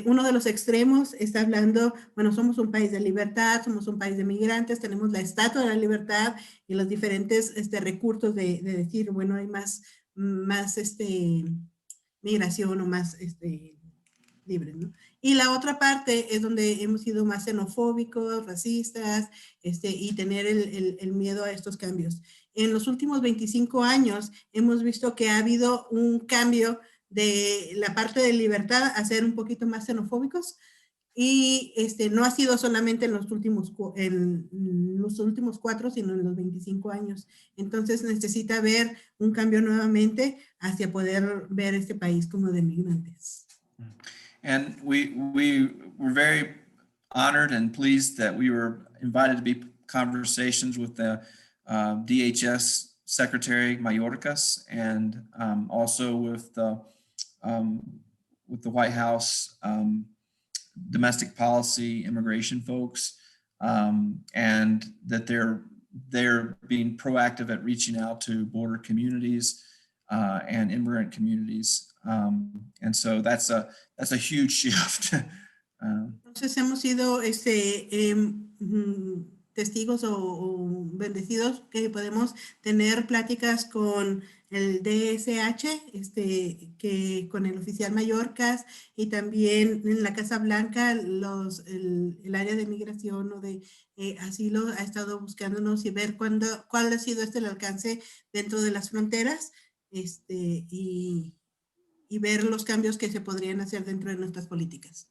Uno de los extremos está hablando, bueno, somos un país de libertad, somos un país de migrantes, tenemos la estatua de la libertad y los diferentes recursos de decir, bueno, hay más migración o más libre, ¿no? Y la otra parte es donde hemos sido más xenofóbicos, racistas, y tener el miedo a estos cambios. En los últimos 25 años hemos visto que ha habido un cambio de la parte de libertad a ser un poquito más xenofóbicos, y no ha sido solamente en los últimos 4, sino en los 25 años. Entonces necesita haber un cambio nuevamente hacia poder ver este país como de migrantes. And we were very honored and pleased that we were invited to be conversations with the DHS Secretary Mayorkas, and also with the White House domestic policy immigration folks, and that they're being proactive at reaching out to border communities and immigrant communities. And so that's a huge shift. Entonces hemos sido testigos o bendecidos que podemos tener pláticas con el DSH, que con el oficial Mayorkas, y también en la Casa Blanca el área de migración o de asilo ha estado buscándonos y ver cuál ha sido el alcance dentro de las fronteras, y y ver los cambios que se podrían hacer dentro de nuestras políticas.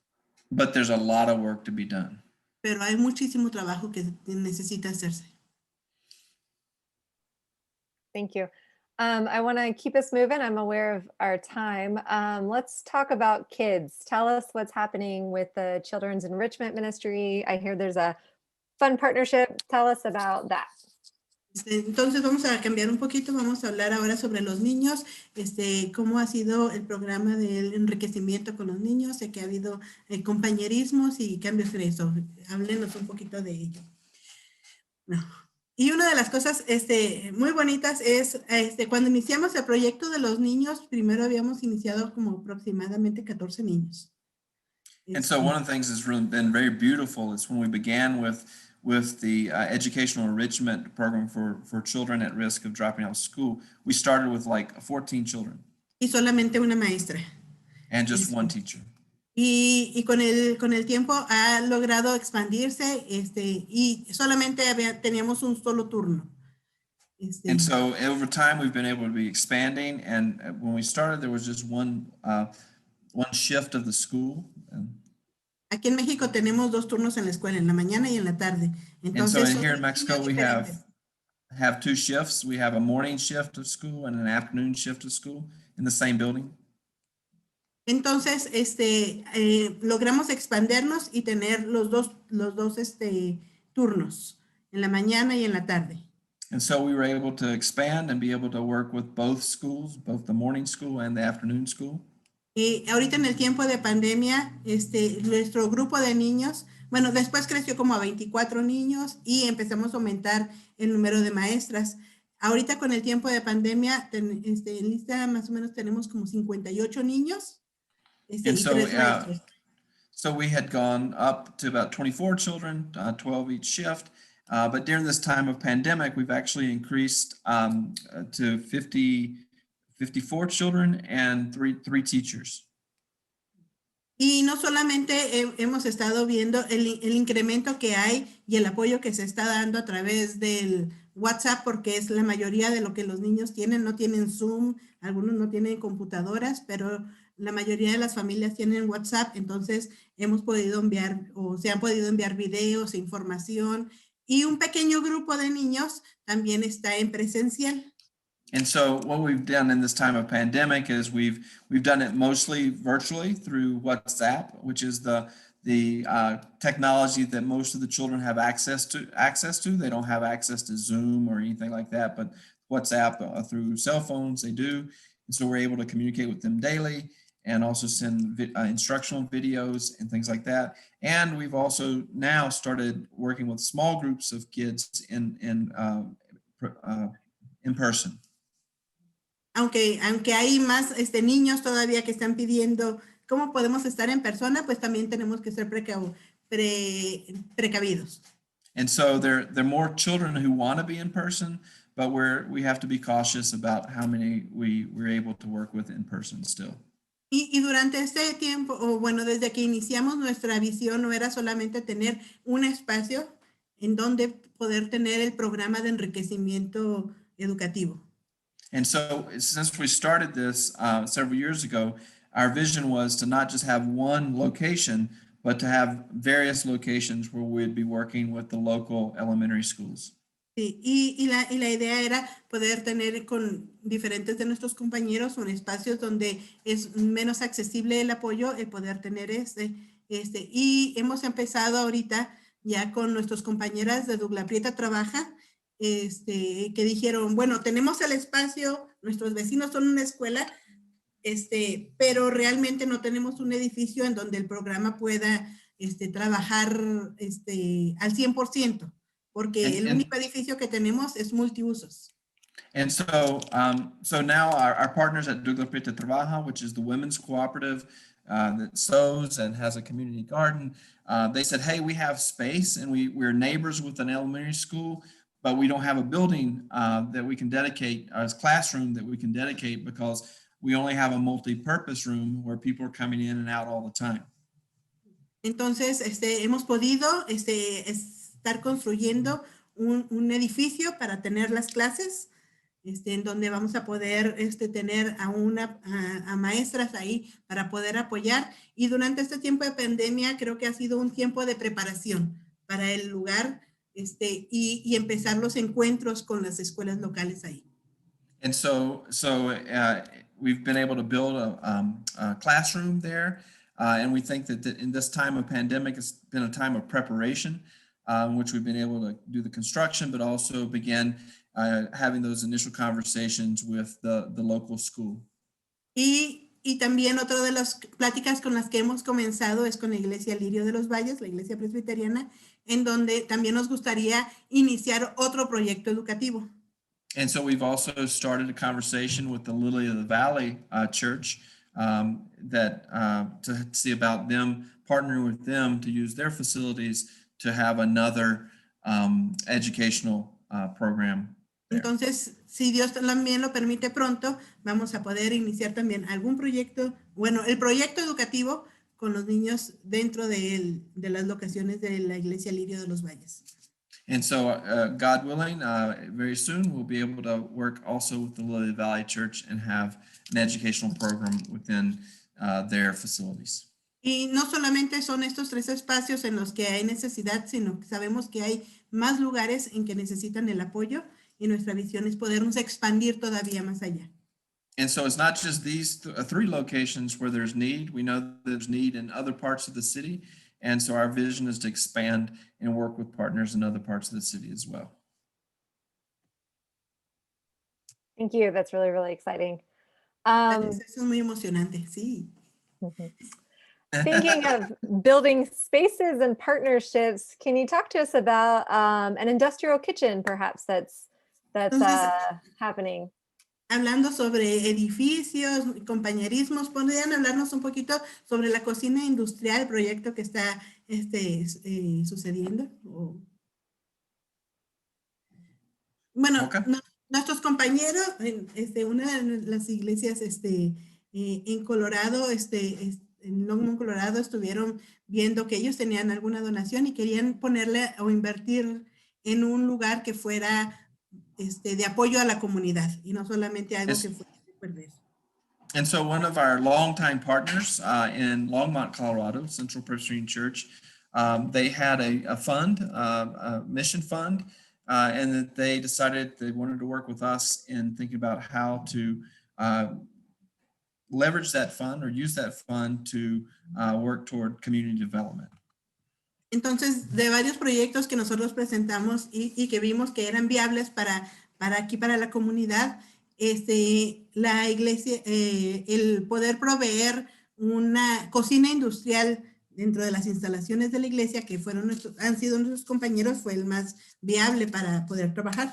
But there's a lot of work to be done. Pero hay muchísimo trabajo que necesita hacerse. Thank you. I want to keep us moving. I'm aware of our time. Let's talk about kids. Tell us what's happening with the Children's Enrichment Ministry. I hear there's a fun partnership. Tell us about that. Entonces vamos a cambiar un poquito, vamos a hablar ahora sobre los niños, cómo ha sido el programa del enriquecimiento con los niños, sé que ha habido compañerismos y cambios en eso. Háblenos un poquito de ello. No. Y una de las cosas muy bonitas es cuando iniciamos el proyecto de los niños, primero habíamos iniciado como aproximadamente 14 niños. And so one of the things that's really been very beautiful is when we began with the educational enrichment program for children at risk of dropping out of school, we started with like 14 children. Y solamente una maestra. And just one teacher. Y con el tiempo ha logrado expandirse y solamente teníamos un solo turno. And so over time we've been able to be expanding, and when we started there was just one shift of the school. Aquí en México tenemos 2 turnos en la escuela, en la mañana y en la tarde. Entonces, and so here in Mexico we have 2 shifts. We have a morning shift of school and an afternoon shift of school in the same building. Entonces, logramos expandernos y tener los dos turnos, en la mañana y en la tarde. And so we were able to expand and be able to work with both schools, both the morning school and the afternoon school. Y ahorita en el tiempo de pandemia, nuestro grupo de niños, bueno, después creció como a 24 niños y empezamos a aumentar el número de maestras. Ahorita con el tiempo de pandemia, en lista más o menos tenemos como 58 niños y 3 maestros. So we had gone up to about 24 children, 12 each shift. But during this time of pandemic, we've actually increased to 54 children and three teachers. Y no solamente hemos estado viendo el incremento que hay y el apoyo que se está dando a través del WhatsApp, porque es la mayoría de lo que los niños tienen, no tienen Zoom, algunos no tienen computadoras, pero la mayoría de las familias tienen WhatsApp, entonces hemos podido enviar o se han podido enviar videos, información, y un pequeño grupo de niños también está en presencial. And so what we've done in this time of pandemic is we've done it mostly virtually through WhatsApp, which is the technology that most of the children have access to. They don't have access to Zoom or anything like that, but WhatsApp through cell phones they do. And so we're able to communicate with them daily and also send instructional videos and things like that. And we've also now started working with small groups of kids in person. Aunque hay más niños todavía que están pidiendo cómo podemos estar en persona, pues también tenemos que ser precavidos. And so there are more children who want to be in person, but we have to be cautious about how many we're able to work with in person still. Y durante este tiempo, o bueno, desde que iniciamos nuestra visión, no era solamente tener un espacio en donde poder tener el programa de enriquecimiento educativo. And so since we started this several years ago, our vision was to not just have one location, but to have various locations where we'd be working with the local elementary schools. Sí, y la idea era poder tener con diferentes de nuestros compañeros un espacios donde es menos accesible el apoyo, el poder tener y hemos empezado ahorita ya con nuestras compañeras de Douglas Prieta Trabaja, que dijeron, bueno, tenemos el espacio, nuestros vecinos son una escuela, pero realmente no tenemos un edificio en donde el programa pueda trabajar al 100%, porque el único edificio que tenemos es multiusos. And so, so now our partners at Douglas Prieta Trabaja, which is the women's cooperative that sews and has a community garden, they said, hey, we have space and we're neighbors with an elementary school, but we don't have a building that we can dedicate, a classroom that we can dedicate because we only have a multi-purpose room where people are coming in and out all the time. Entonces, hemos podido estar construyendo un edificio para tener las clases, en donde vamos a poder tener a maestras ahí para poder apoyar. Y durante este tiempo de pandemia creo que ha sido un tiempo de preparación para el lugar y empezar los encuentros con las escuelas locales ahí. And so we've been able to build a classroom there, and we think that in this time of pandemic, it's been a time of preparation, in which we've been able to do the construction, but also begin having those initial conversations with the local school. Y también otra de las pláticas con las que hemos comenzado es con la Iglesia Lirio de los Valles, la Iglesia Presbiteriana, en donde también nos gustaría iniciar otro proyecto educativo. And so we've also started a conversation with the Lily of the Valley Church to see about them partnering with them to use their facilities to have another educational program there. Entonces, si Dios también lo permite pronto, vamos a poder iniciar también algún proyecto, bueno, el proyecto educativo con los niños dentro de las locaciones de la Iglesia Lirio de los Valles. And so, God willing, very soon we'll be able to work also with the Lily Valley Church and have an educational program within their facilities. Y no solamente son estos 3 espacios en los que hay necesidad, sino que sabemos que hay más lugares en que necesitan el apoyo y nuestra visión es podernos expandir todavía más allá. And so it's not just these 3 locations where there's need. We know there's need in other parts of the city. And so our vision is to expand and work with partners in other parts of the city as well. Thank you. That's really, really exciting. Eso es muy emocionante, sí. Speaking of building spaces and partnerships, can you talk to us about an industrial kitchen, perhaps, that's happening? Hablando sobre edificios, compañerismos, ¿podrían hablarnos un poquito sobre la cocina industrial, proyecto que está sucediendo? Bueno, nuestros compañeros, una de las iglesias en Colorado, en Longmont, Colorado, estuvieron viendo que ellos tenían alguna donación y querían ponerle o invertir en un lugar que fuera de apoyo a la comunidad y no solamente algo que fuera de perder. And so one of our longtime partners in Longmont, Colorado, Central Presbyterian Church, they had a fund, a mission fund, and that they decided they wanted to work with us in thinking about how to leverage that fund or use that fund to work toward community development. Entonces, de varios proyectos que nosotros presentamos y que vimos que eran viables para aquí, para la comunidad, la iglesia, el poder proveer una cocina industrial dentro de las instalaciones de la iglesia, que han sido nuestros compañeros, fue el más viable para poder trabajar.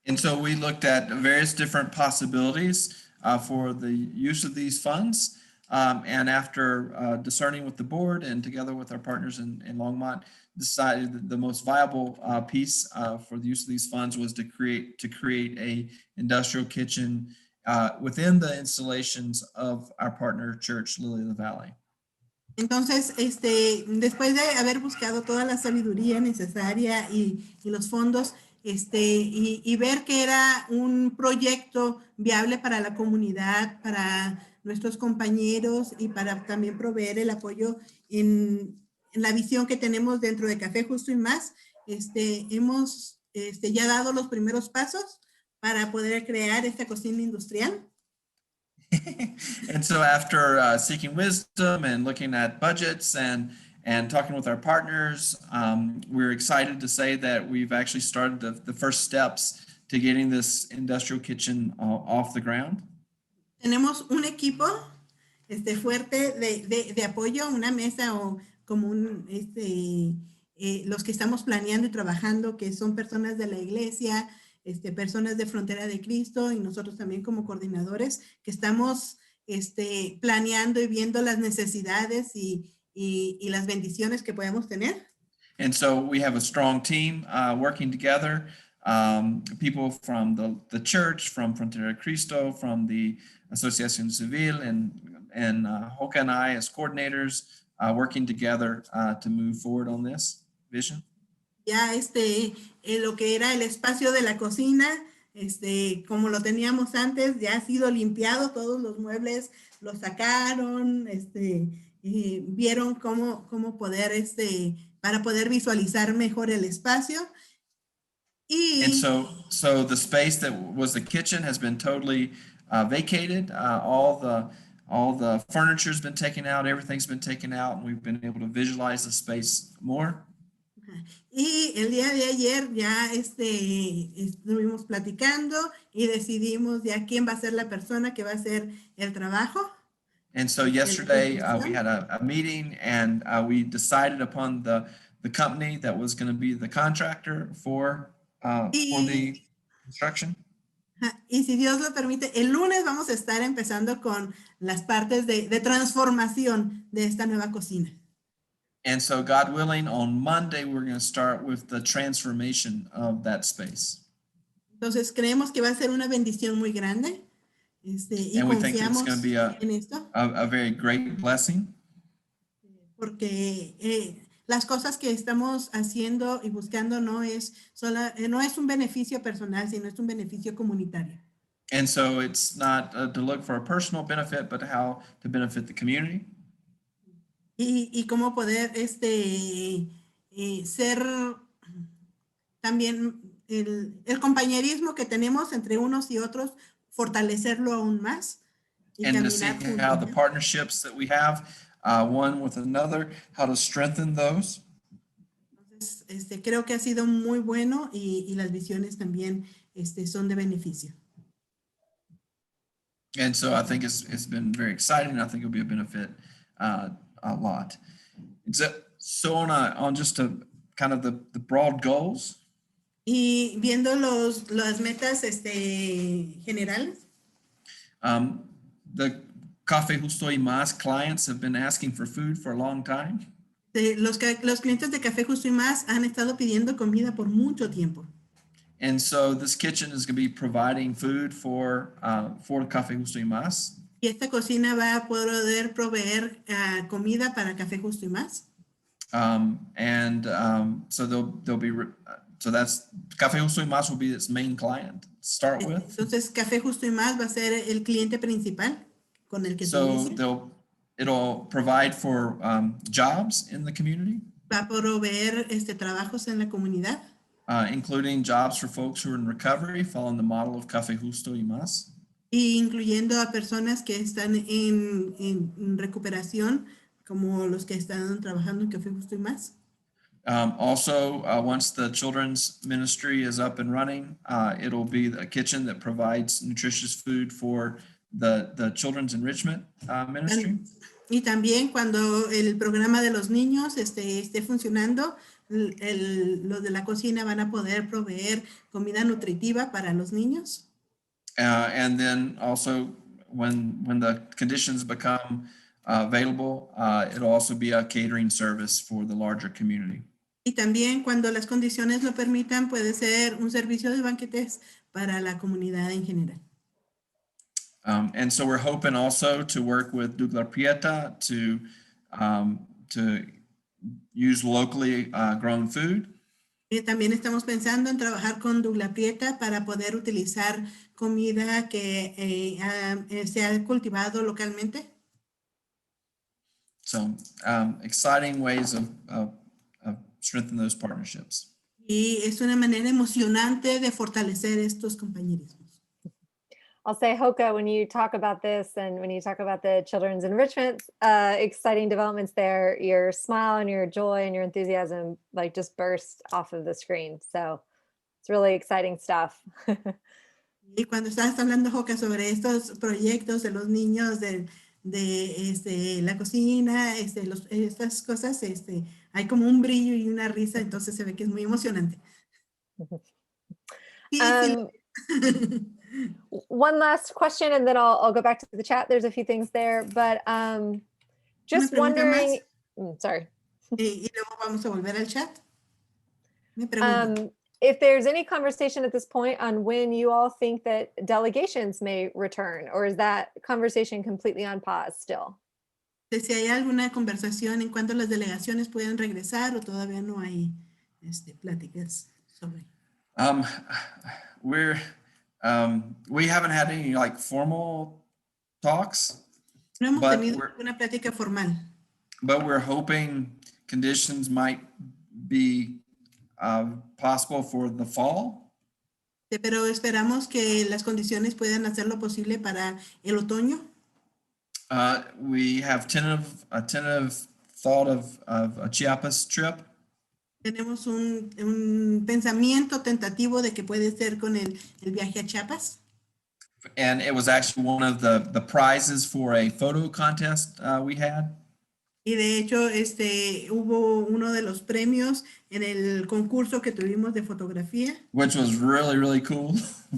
And so we looked at various different possibilities for the use of these funds. And after discerning with the board and together with our partners in Longmont, decided that the most viable piece for the use of these funds was to create a industrial kitchen within the installations of our partner church, Lily of the Valley. Entonces, después de haber buscado toda la sabiduría necesaria y los fondos, y ver que era un proyecto viable para la comunidad, para nuestros compañeros y para también proveer el apoyo en la visión que tenemos dentro de Café Justo y Más, hemos ya dado los primeros pasos para poder crear esta cocina industrial. And so after seeking wisdom and looking at budgets and talking with our partners, we're excited to say that we've actually started the first steps to getting this industrial kitchen off the ground. Tenemos un equipo fuerte de apoyo, una mesa o como los que estamos planeando y trabajando, que son personas de la iglesia, personas de Frontera de Cristo y nosotros también como coordinadores, que estamos planeando y viendo las necesidades y las bendiciones que podemos tener. And so we have a strong team working together, people from the church, from Frontera de Cristo, from the Asociación Civil, and Joca and I as coordinators working together to move forward on this vision. Ya lo que era el espacio de la cocina, como lo teníamos antes, ya ha sido limpiado, todos los muebles los sacaron, vieron cómo poder, para poder visualizar mejor el espacio. And Y so the space that was the kitchen has been totally vacated. All the furniture's been taken out, everything's been taken out, and we've been able to visualize the space more. Y el día de ayer ya estuvimos platicando y decidimos ya quién va a ser la persona que va a hacer el trabajo. And so yesterday we had a meeting, and we decided upon the company that was going to be the contractor for the construction. Y si Dios lo permite, el lunes vamos a estar empezando con las partes de transformación de esta nueva cocina. And so, God willing, on Monday, we're going to start with the transformation of that space. Entonces, creemos que va a ser una bendición muy grande. Y And we think that it's confiamos going to be en esto, a very great blessing. porque las cosas que estamos haciendo y buscando no es un beneficio personal, sino es un beneficio comunitario. And so it's not to look for a personal benefit, but how to benefit the community. Y cómo poder ser también el compañerismo que tenemos entre unos y otros, fortalecerlo aún más. Y And to see caminar how the juntos. partnerships that we have, one with another, how to strengthen those. Entonces, creo que ha sido muy bueno y las visiones también son de beneficio. And so I think it's been very exciting. I think it'll be a benefit a lot. So on just a kind of the broad goals. Y viendo las metas generales, The Café Justo y Más clients have been asking for food for a long time. los clientes de Café Justo y Más han estado pidiendo comida por mucho tiempo. And so this kitchen is going to be providing food for Café Justo y Más. Y esta cocina va a poder proveer comida para Café Justo y Más. So they'll be so that's Café Justo y Más will be its main client to start with. Entonces Café Justo y Más va a ser el cliente principal con el que se So inicia. it'll provide for jobs in the community, Va a proveer trabajos en la comunidad, including jobs for folks who are in recovery, following the model of Café Justo y Más. y incluyendo a personas que están en recuperación, como los que están trabajando en Café Justo y Más. Also, once the children's ministry is up and running, it'll be a kitchen that provides nutritious food for the children's enrichment ministry. Y también cuando el programa de los niños esté funcionando, los de la cocina van a poder proveer comida nutritiva para los niños. And then also when the conditions become available, it'll also be a catering service for the larger community. Y también cuando las condiciones lo permitan, puede ser un servicio de banquetes para la comunidad en general. And so we're hoping also to work with Douglas Prieta to use locally grown food. Y también estamos pensando en trabajar con Douglas Prieta para poder utilizar comida que se ha cultivado localmente. So exciting ways of strengthen those partnerships. Y es una manera emocionante de fortalecer estos compañerismos. I'll say, Joca, when you talk about this and when you talk about the children's enrichment, exciting developments there, your smile and your joy and your enthusiasm like just burst off of the screen. So it's really exciting stuff. Y cuando estabas hablando, Joca, sobre estos proyectos de los niños, de la cocina, estas cosas, hay como un brillo y una risa, entonces se ve que es muy emocionante. One last question, and then I'll go back to the chat. There's a few things there, but just wondering. Sorry. Y luego vamos a volver al chat. If there's any conversation at this point on when you all think that delegations may return, or is that conversation completely on pause still? Si hay alguna conversación en cuanto las delegaciones pueden regresar o todavía no hay pláticas sobre. We haven't had any like formal talks, No hemos but tenido una plática formal, we're hoping conditions might be possible for the fall. pero esperamos que las condiciones puedan hacer lo posible para el otoño. We have a tentative thought of a Chiapas trip. Tenemos un pensamiento tentativo de que puede ser con el viaje a Chiapas. And it was actually one of the prizes for a photo contest we had. Y de hecho, hubo uno de los premios en el concurso que tuvimos de fotografía, Which was really, really cool.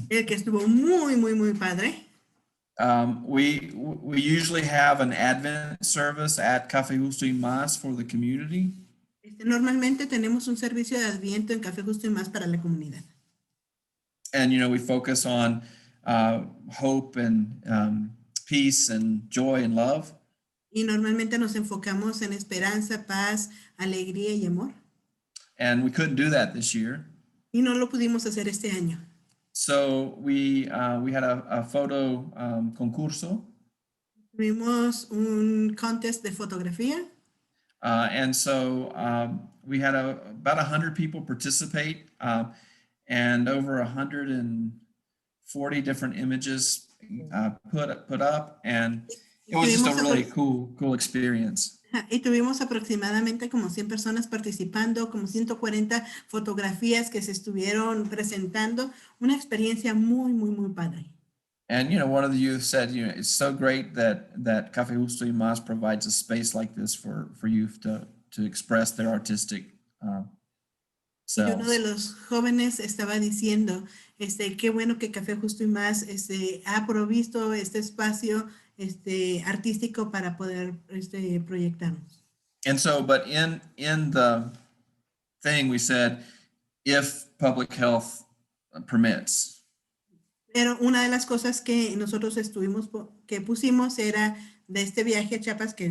el que estuvo muy, muy, muy padre. We usually have an Advent service at Café Justo y Más for the community. Normalmente tenemos un servicio de Adviento en Café Justo y Más para la comunidad. And, we focus on hope and peace and joy and love. Y normalmente nos enfocamos en esperanza, paz, alegría y amor. And we couldn't do that this year. Y no lo pudimos hacer este año. So we had a photo concurso. Tuvimos un contest de fotografía. And so we had about 100 people participate and over 140 different images put up. And it was just a really cool experience. Y tuvimos aproximadamente como 100 personas participando, como 140 fotografías que se estuvieron presentando. Una experiencia muy, muy, muy padre. And, one of the youth said, it's so great that Café Justo y Más provides a space like this for youth to express their artistic Y uno de selves. los jóvenes estaba diciendo, qué bueno que Café Justo y Más ha provisto este espacio artístico para poder proyectarnos. And so, but in the thing we said, if public health permits. Pero una de las cosas que nosotros que pusimos era de este viaje a Chiapas que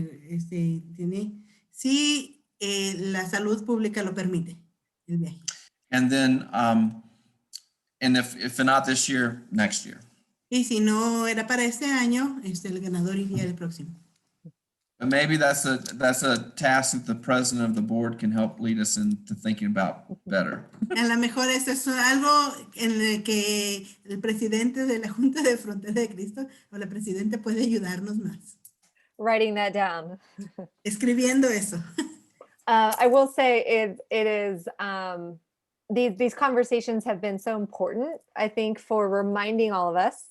tiene, si la salud pública lo permite, el viaje. And then, and if not this year, next year. Y si no era para este año, el ganador iría el próximo. But maybe that's a task that the president of the board can help lead us into thinking about better. A lo mejor eso es algo en el que el presidente de la Junta de Frontera de Cristo o la presidenta puede ayudarnos más. Writing that down. Escribiendo eso. I will say it is, these conversations have been so important, I think, for reminding all of us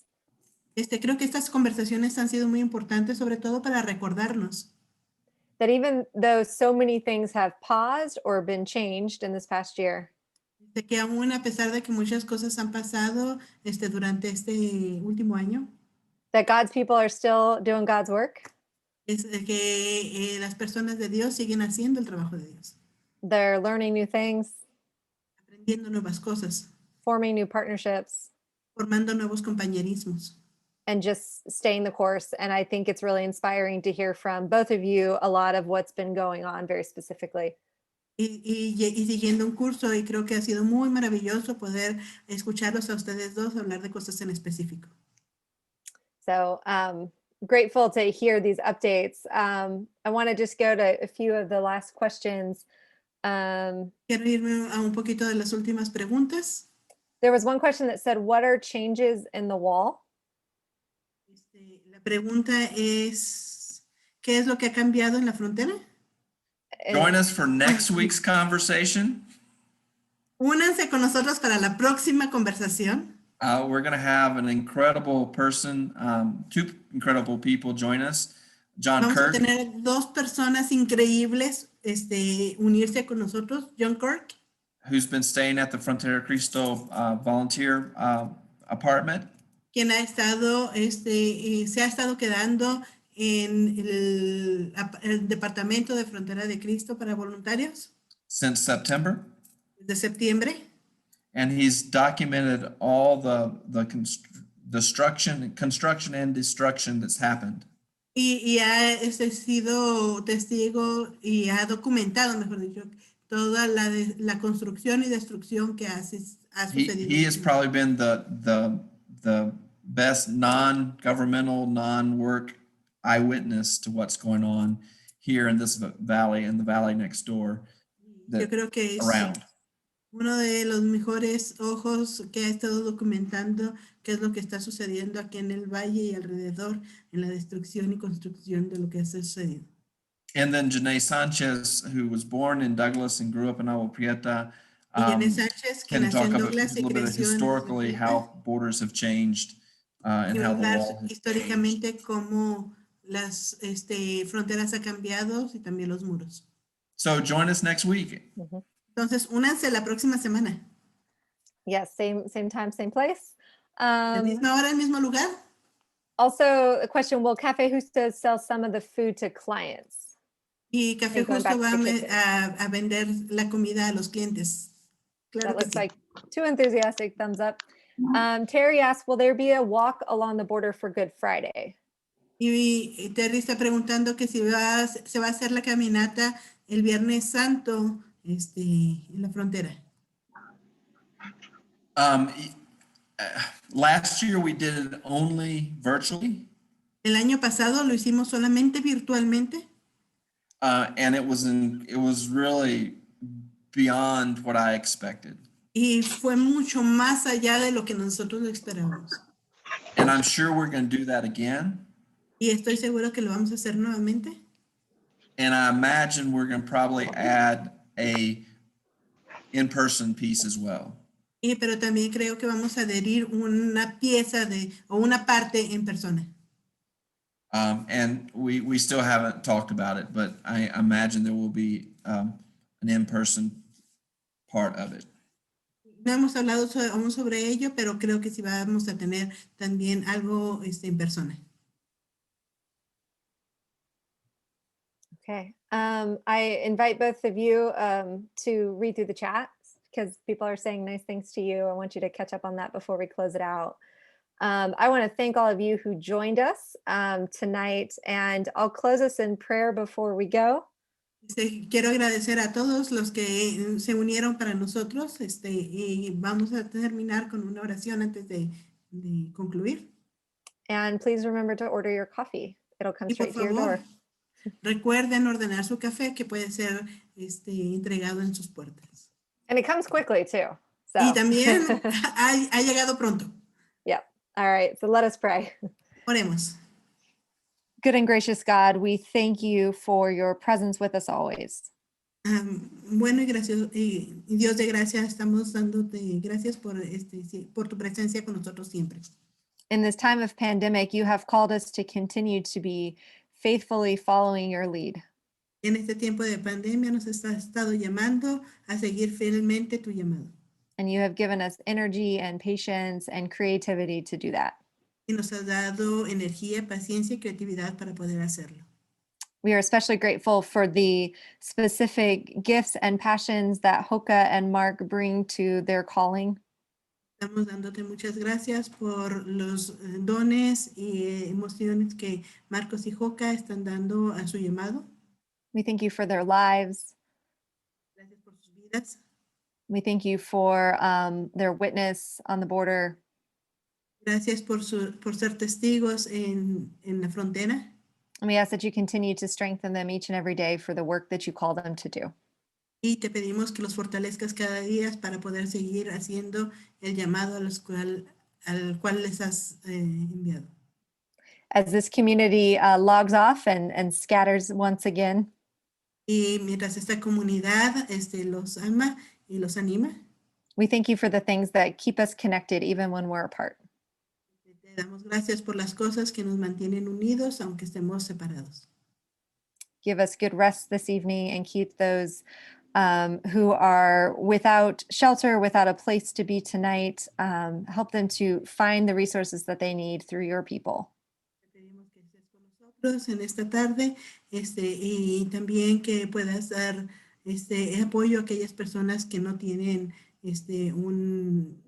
Creo que estas conversaciones han sido muy importantes, sobre todo para recordarnos that even though so many things have paused or been changed in this past year, de que aún a pesar de que muchas cosas han pasado durante este último año, that God's people are still doing God's work. es que las personas de Dios siguen haciendo el trabajo de Dios, They're learning new things, aprendiendo nuevas cosas, forming new partnerships, formando nuevos compañerismos. and just staying the course. And I think it's really inspiring to hear from both of you a lot of what's been going on very specifically. Y siguiendo un curso, y creo que ha sido muy maravilloso poder escucharlos a ustedes dos hablar de cosas en específico. So grateful to hear these updates. I want to just go to a few of the last questions. Quiero irme a un poquito de las últimas preguntas. There was one question that said, what are changes in the wall? La pregunta es, ¿qué es lo que ha cambiado en la frontera? Join us for next week's conversation. Únanse con nosotros para la próxima conversación. We're going to have an incredible person, two incredible people join us. John Vamos Kirk, a tener dos personas increíbles unirse con nosotros. John Kirk, who's been staying at the Frontera Cristo volunteer apartment. quien ha estado, se ha estado quedando en el Departamento de Frontera de Cristo para voluntarios Since September. desde septiembre. And he's documented all the construction and destruction that's happened. Y ha sido testigo y ha documentado, mejor dicho, toda la construcción y destrucción que ha sucedido. He has probably been the the best non-governmental, non-work eyewitness to what's going on here in this valley and the valley next door Yo creo que es around. uno de los mejores ojos que ha estado documentando qué es lo que está sucediendo aquí en el valle y alrededor en la destrucción y construcción de lo que ha sucedido. And then Janae Sanchez, who was born in Douglas and grew up in Agua Prieta, Y Janet Sánchez, que can nació talk en about a Douglas y little bit creció en historically Agua how borders have changed and y how the hablar wall has changed. históricamente cómo las fronteras han cambiado y también los muros. So join us next week. Entonces, únanse la próxima semana. Yes, same time, same place. ¿La misma hora, el mismo lugar? Also, a question, will Café Justo sell some of the food to clients? Y Café And going Justo back va to the kitchen. a vender la comida a los clientes. Claro That que looks sí. like 2 enthusiastic thumbs up. Terry asked, will there be a walk along the border for Good Friday? Y Terry está preguntando que si se va a hacer la caminata el Viernes Santo en la frontera. Last year we did it only virtually, El año pasado lo hicimos solamente virtualmente and it was really beyond what I expected. y fue mucho más allá de lo que nosotros lo esperábamos. And I'm sure we're going to do that again. Y estoy seguro que lo vamos a hacer nuevamente. And I imagine we're going to probably add a in-person piece as well. Pero también creo que vamos a adherir una pieza o una parte en persona. And we still haven't talked about it, but I imagine there will be an in-person part of it. No hemos hablado aún sobre ello, pero creo que sí vamos a tener también algo en persona. Okay. I invite both of you to read through the chat because people are saying nice things to you. I want you to catch up on that before we close it out. I want to thank all of you who joined us tonight, and I'll close us in prayer before we go. Quiero agradecer a todos los que se unieron para nosotros y vamos a terminar con una oración antes de concluir. And please remember to order your coffee. It'll come Y por straight to your favor, door. recuerden ordenar su café que puede ser entregado en sus puertas. And it comes quickly too. So. Y también ha llegado pronto. Yep. All right. So let us pray. Oremos. Good and gracious God, we thank you for your presence with us always. Bueno y gracioso y Dios de gracia, estamos dándote gracias por tu presencia con nosotros siempre. In this time of pandemic, you have called us to continue to be faithfully following your lead. En este tiempo de pandemia nos has estado llamando a seguir fielmente tu llamado. And you have given us energy and patience and creativity to do that. Y nos has dado energía, paciencia y creatividad para poder hacerlo. We are especially grateful for the specific gifts and passions that Joca and Mark bring to their calling. Estamos dándote muchas gracias por los dones y emociones que Marcos y Joca están dando a su llamado. We thank you for their lives. Gracias por sus vidas. We thank you for their witness on the border. Gracias por ser testigos en la frontera. And we ask that you continue to strengthen them each and every day for the work that you call them to do. Y te pedimos que los fortalezcas cada día para poder seguir haciendo el llamado al cual les has enviado. As this community logs off and scatters once again, Y mientras esta comunidad los ama y los anima, we thank you for the things that keep us connected even when we're apart. te damos gracias por las cosas que nos mantienen unidos aunque estemos separados. Give us good rest this evening and keep those who are without shelter, without a place to be tonight, help them to find the resources that they need through your people. Te pedimos que estés con nosotros en esta tarde y también que puedas dar apoyo a aquellas personas que no tienen un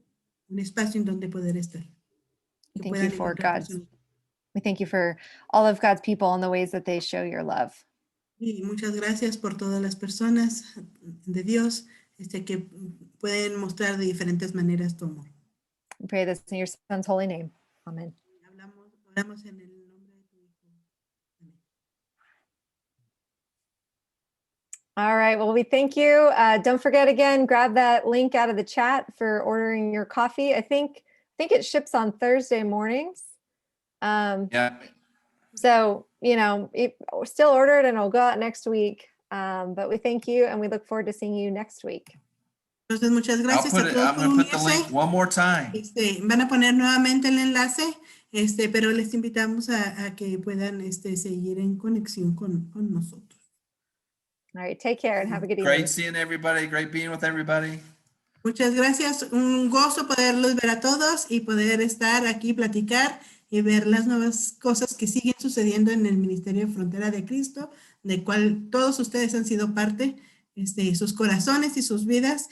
espacio en donde poder estar. Que Thank puedan you for encontrar God's. personas. We thank you for all of God's people and the ways that they show your love. Y muchas gracias por todas las personas de Dios que pueden mostrar de diferentes maneras tu amor. We pray this in your son's holy name. Amen. Oramos en el nombre de tu Hijo. Amén. All right. Well, we thank you. Don't forget again, grab that link out of the chat for ordering your coffee. I think it ships on Thursday mornings. Yeah. So, still order it and it'll go out next week. But we thank you and we look forward to seeing you next week. Entonces, muchas I'm gracias a todos por going to put the link unirse. one more time. Van a poner nuevamente el enlace, pero les invitamos a que puedan seguir en conexión con nosotros. All right. Take care and have a good evening. Great seeing everybody. Great being with everybody. Muchas gracias. Un gozo poderlos ver a todos y poder estar aquí, platicar y ver las nuevas cosas que siguen sucediendo en el Ministerio de Frontera de Cristo, de cual todos ustedes han sido parte. Sus corazones y sus vidas,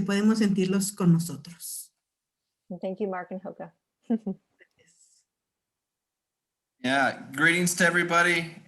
podemos sentirlos con nosotros. Thank you, Mark and Joca. Yeah. Greetings to everybody.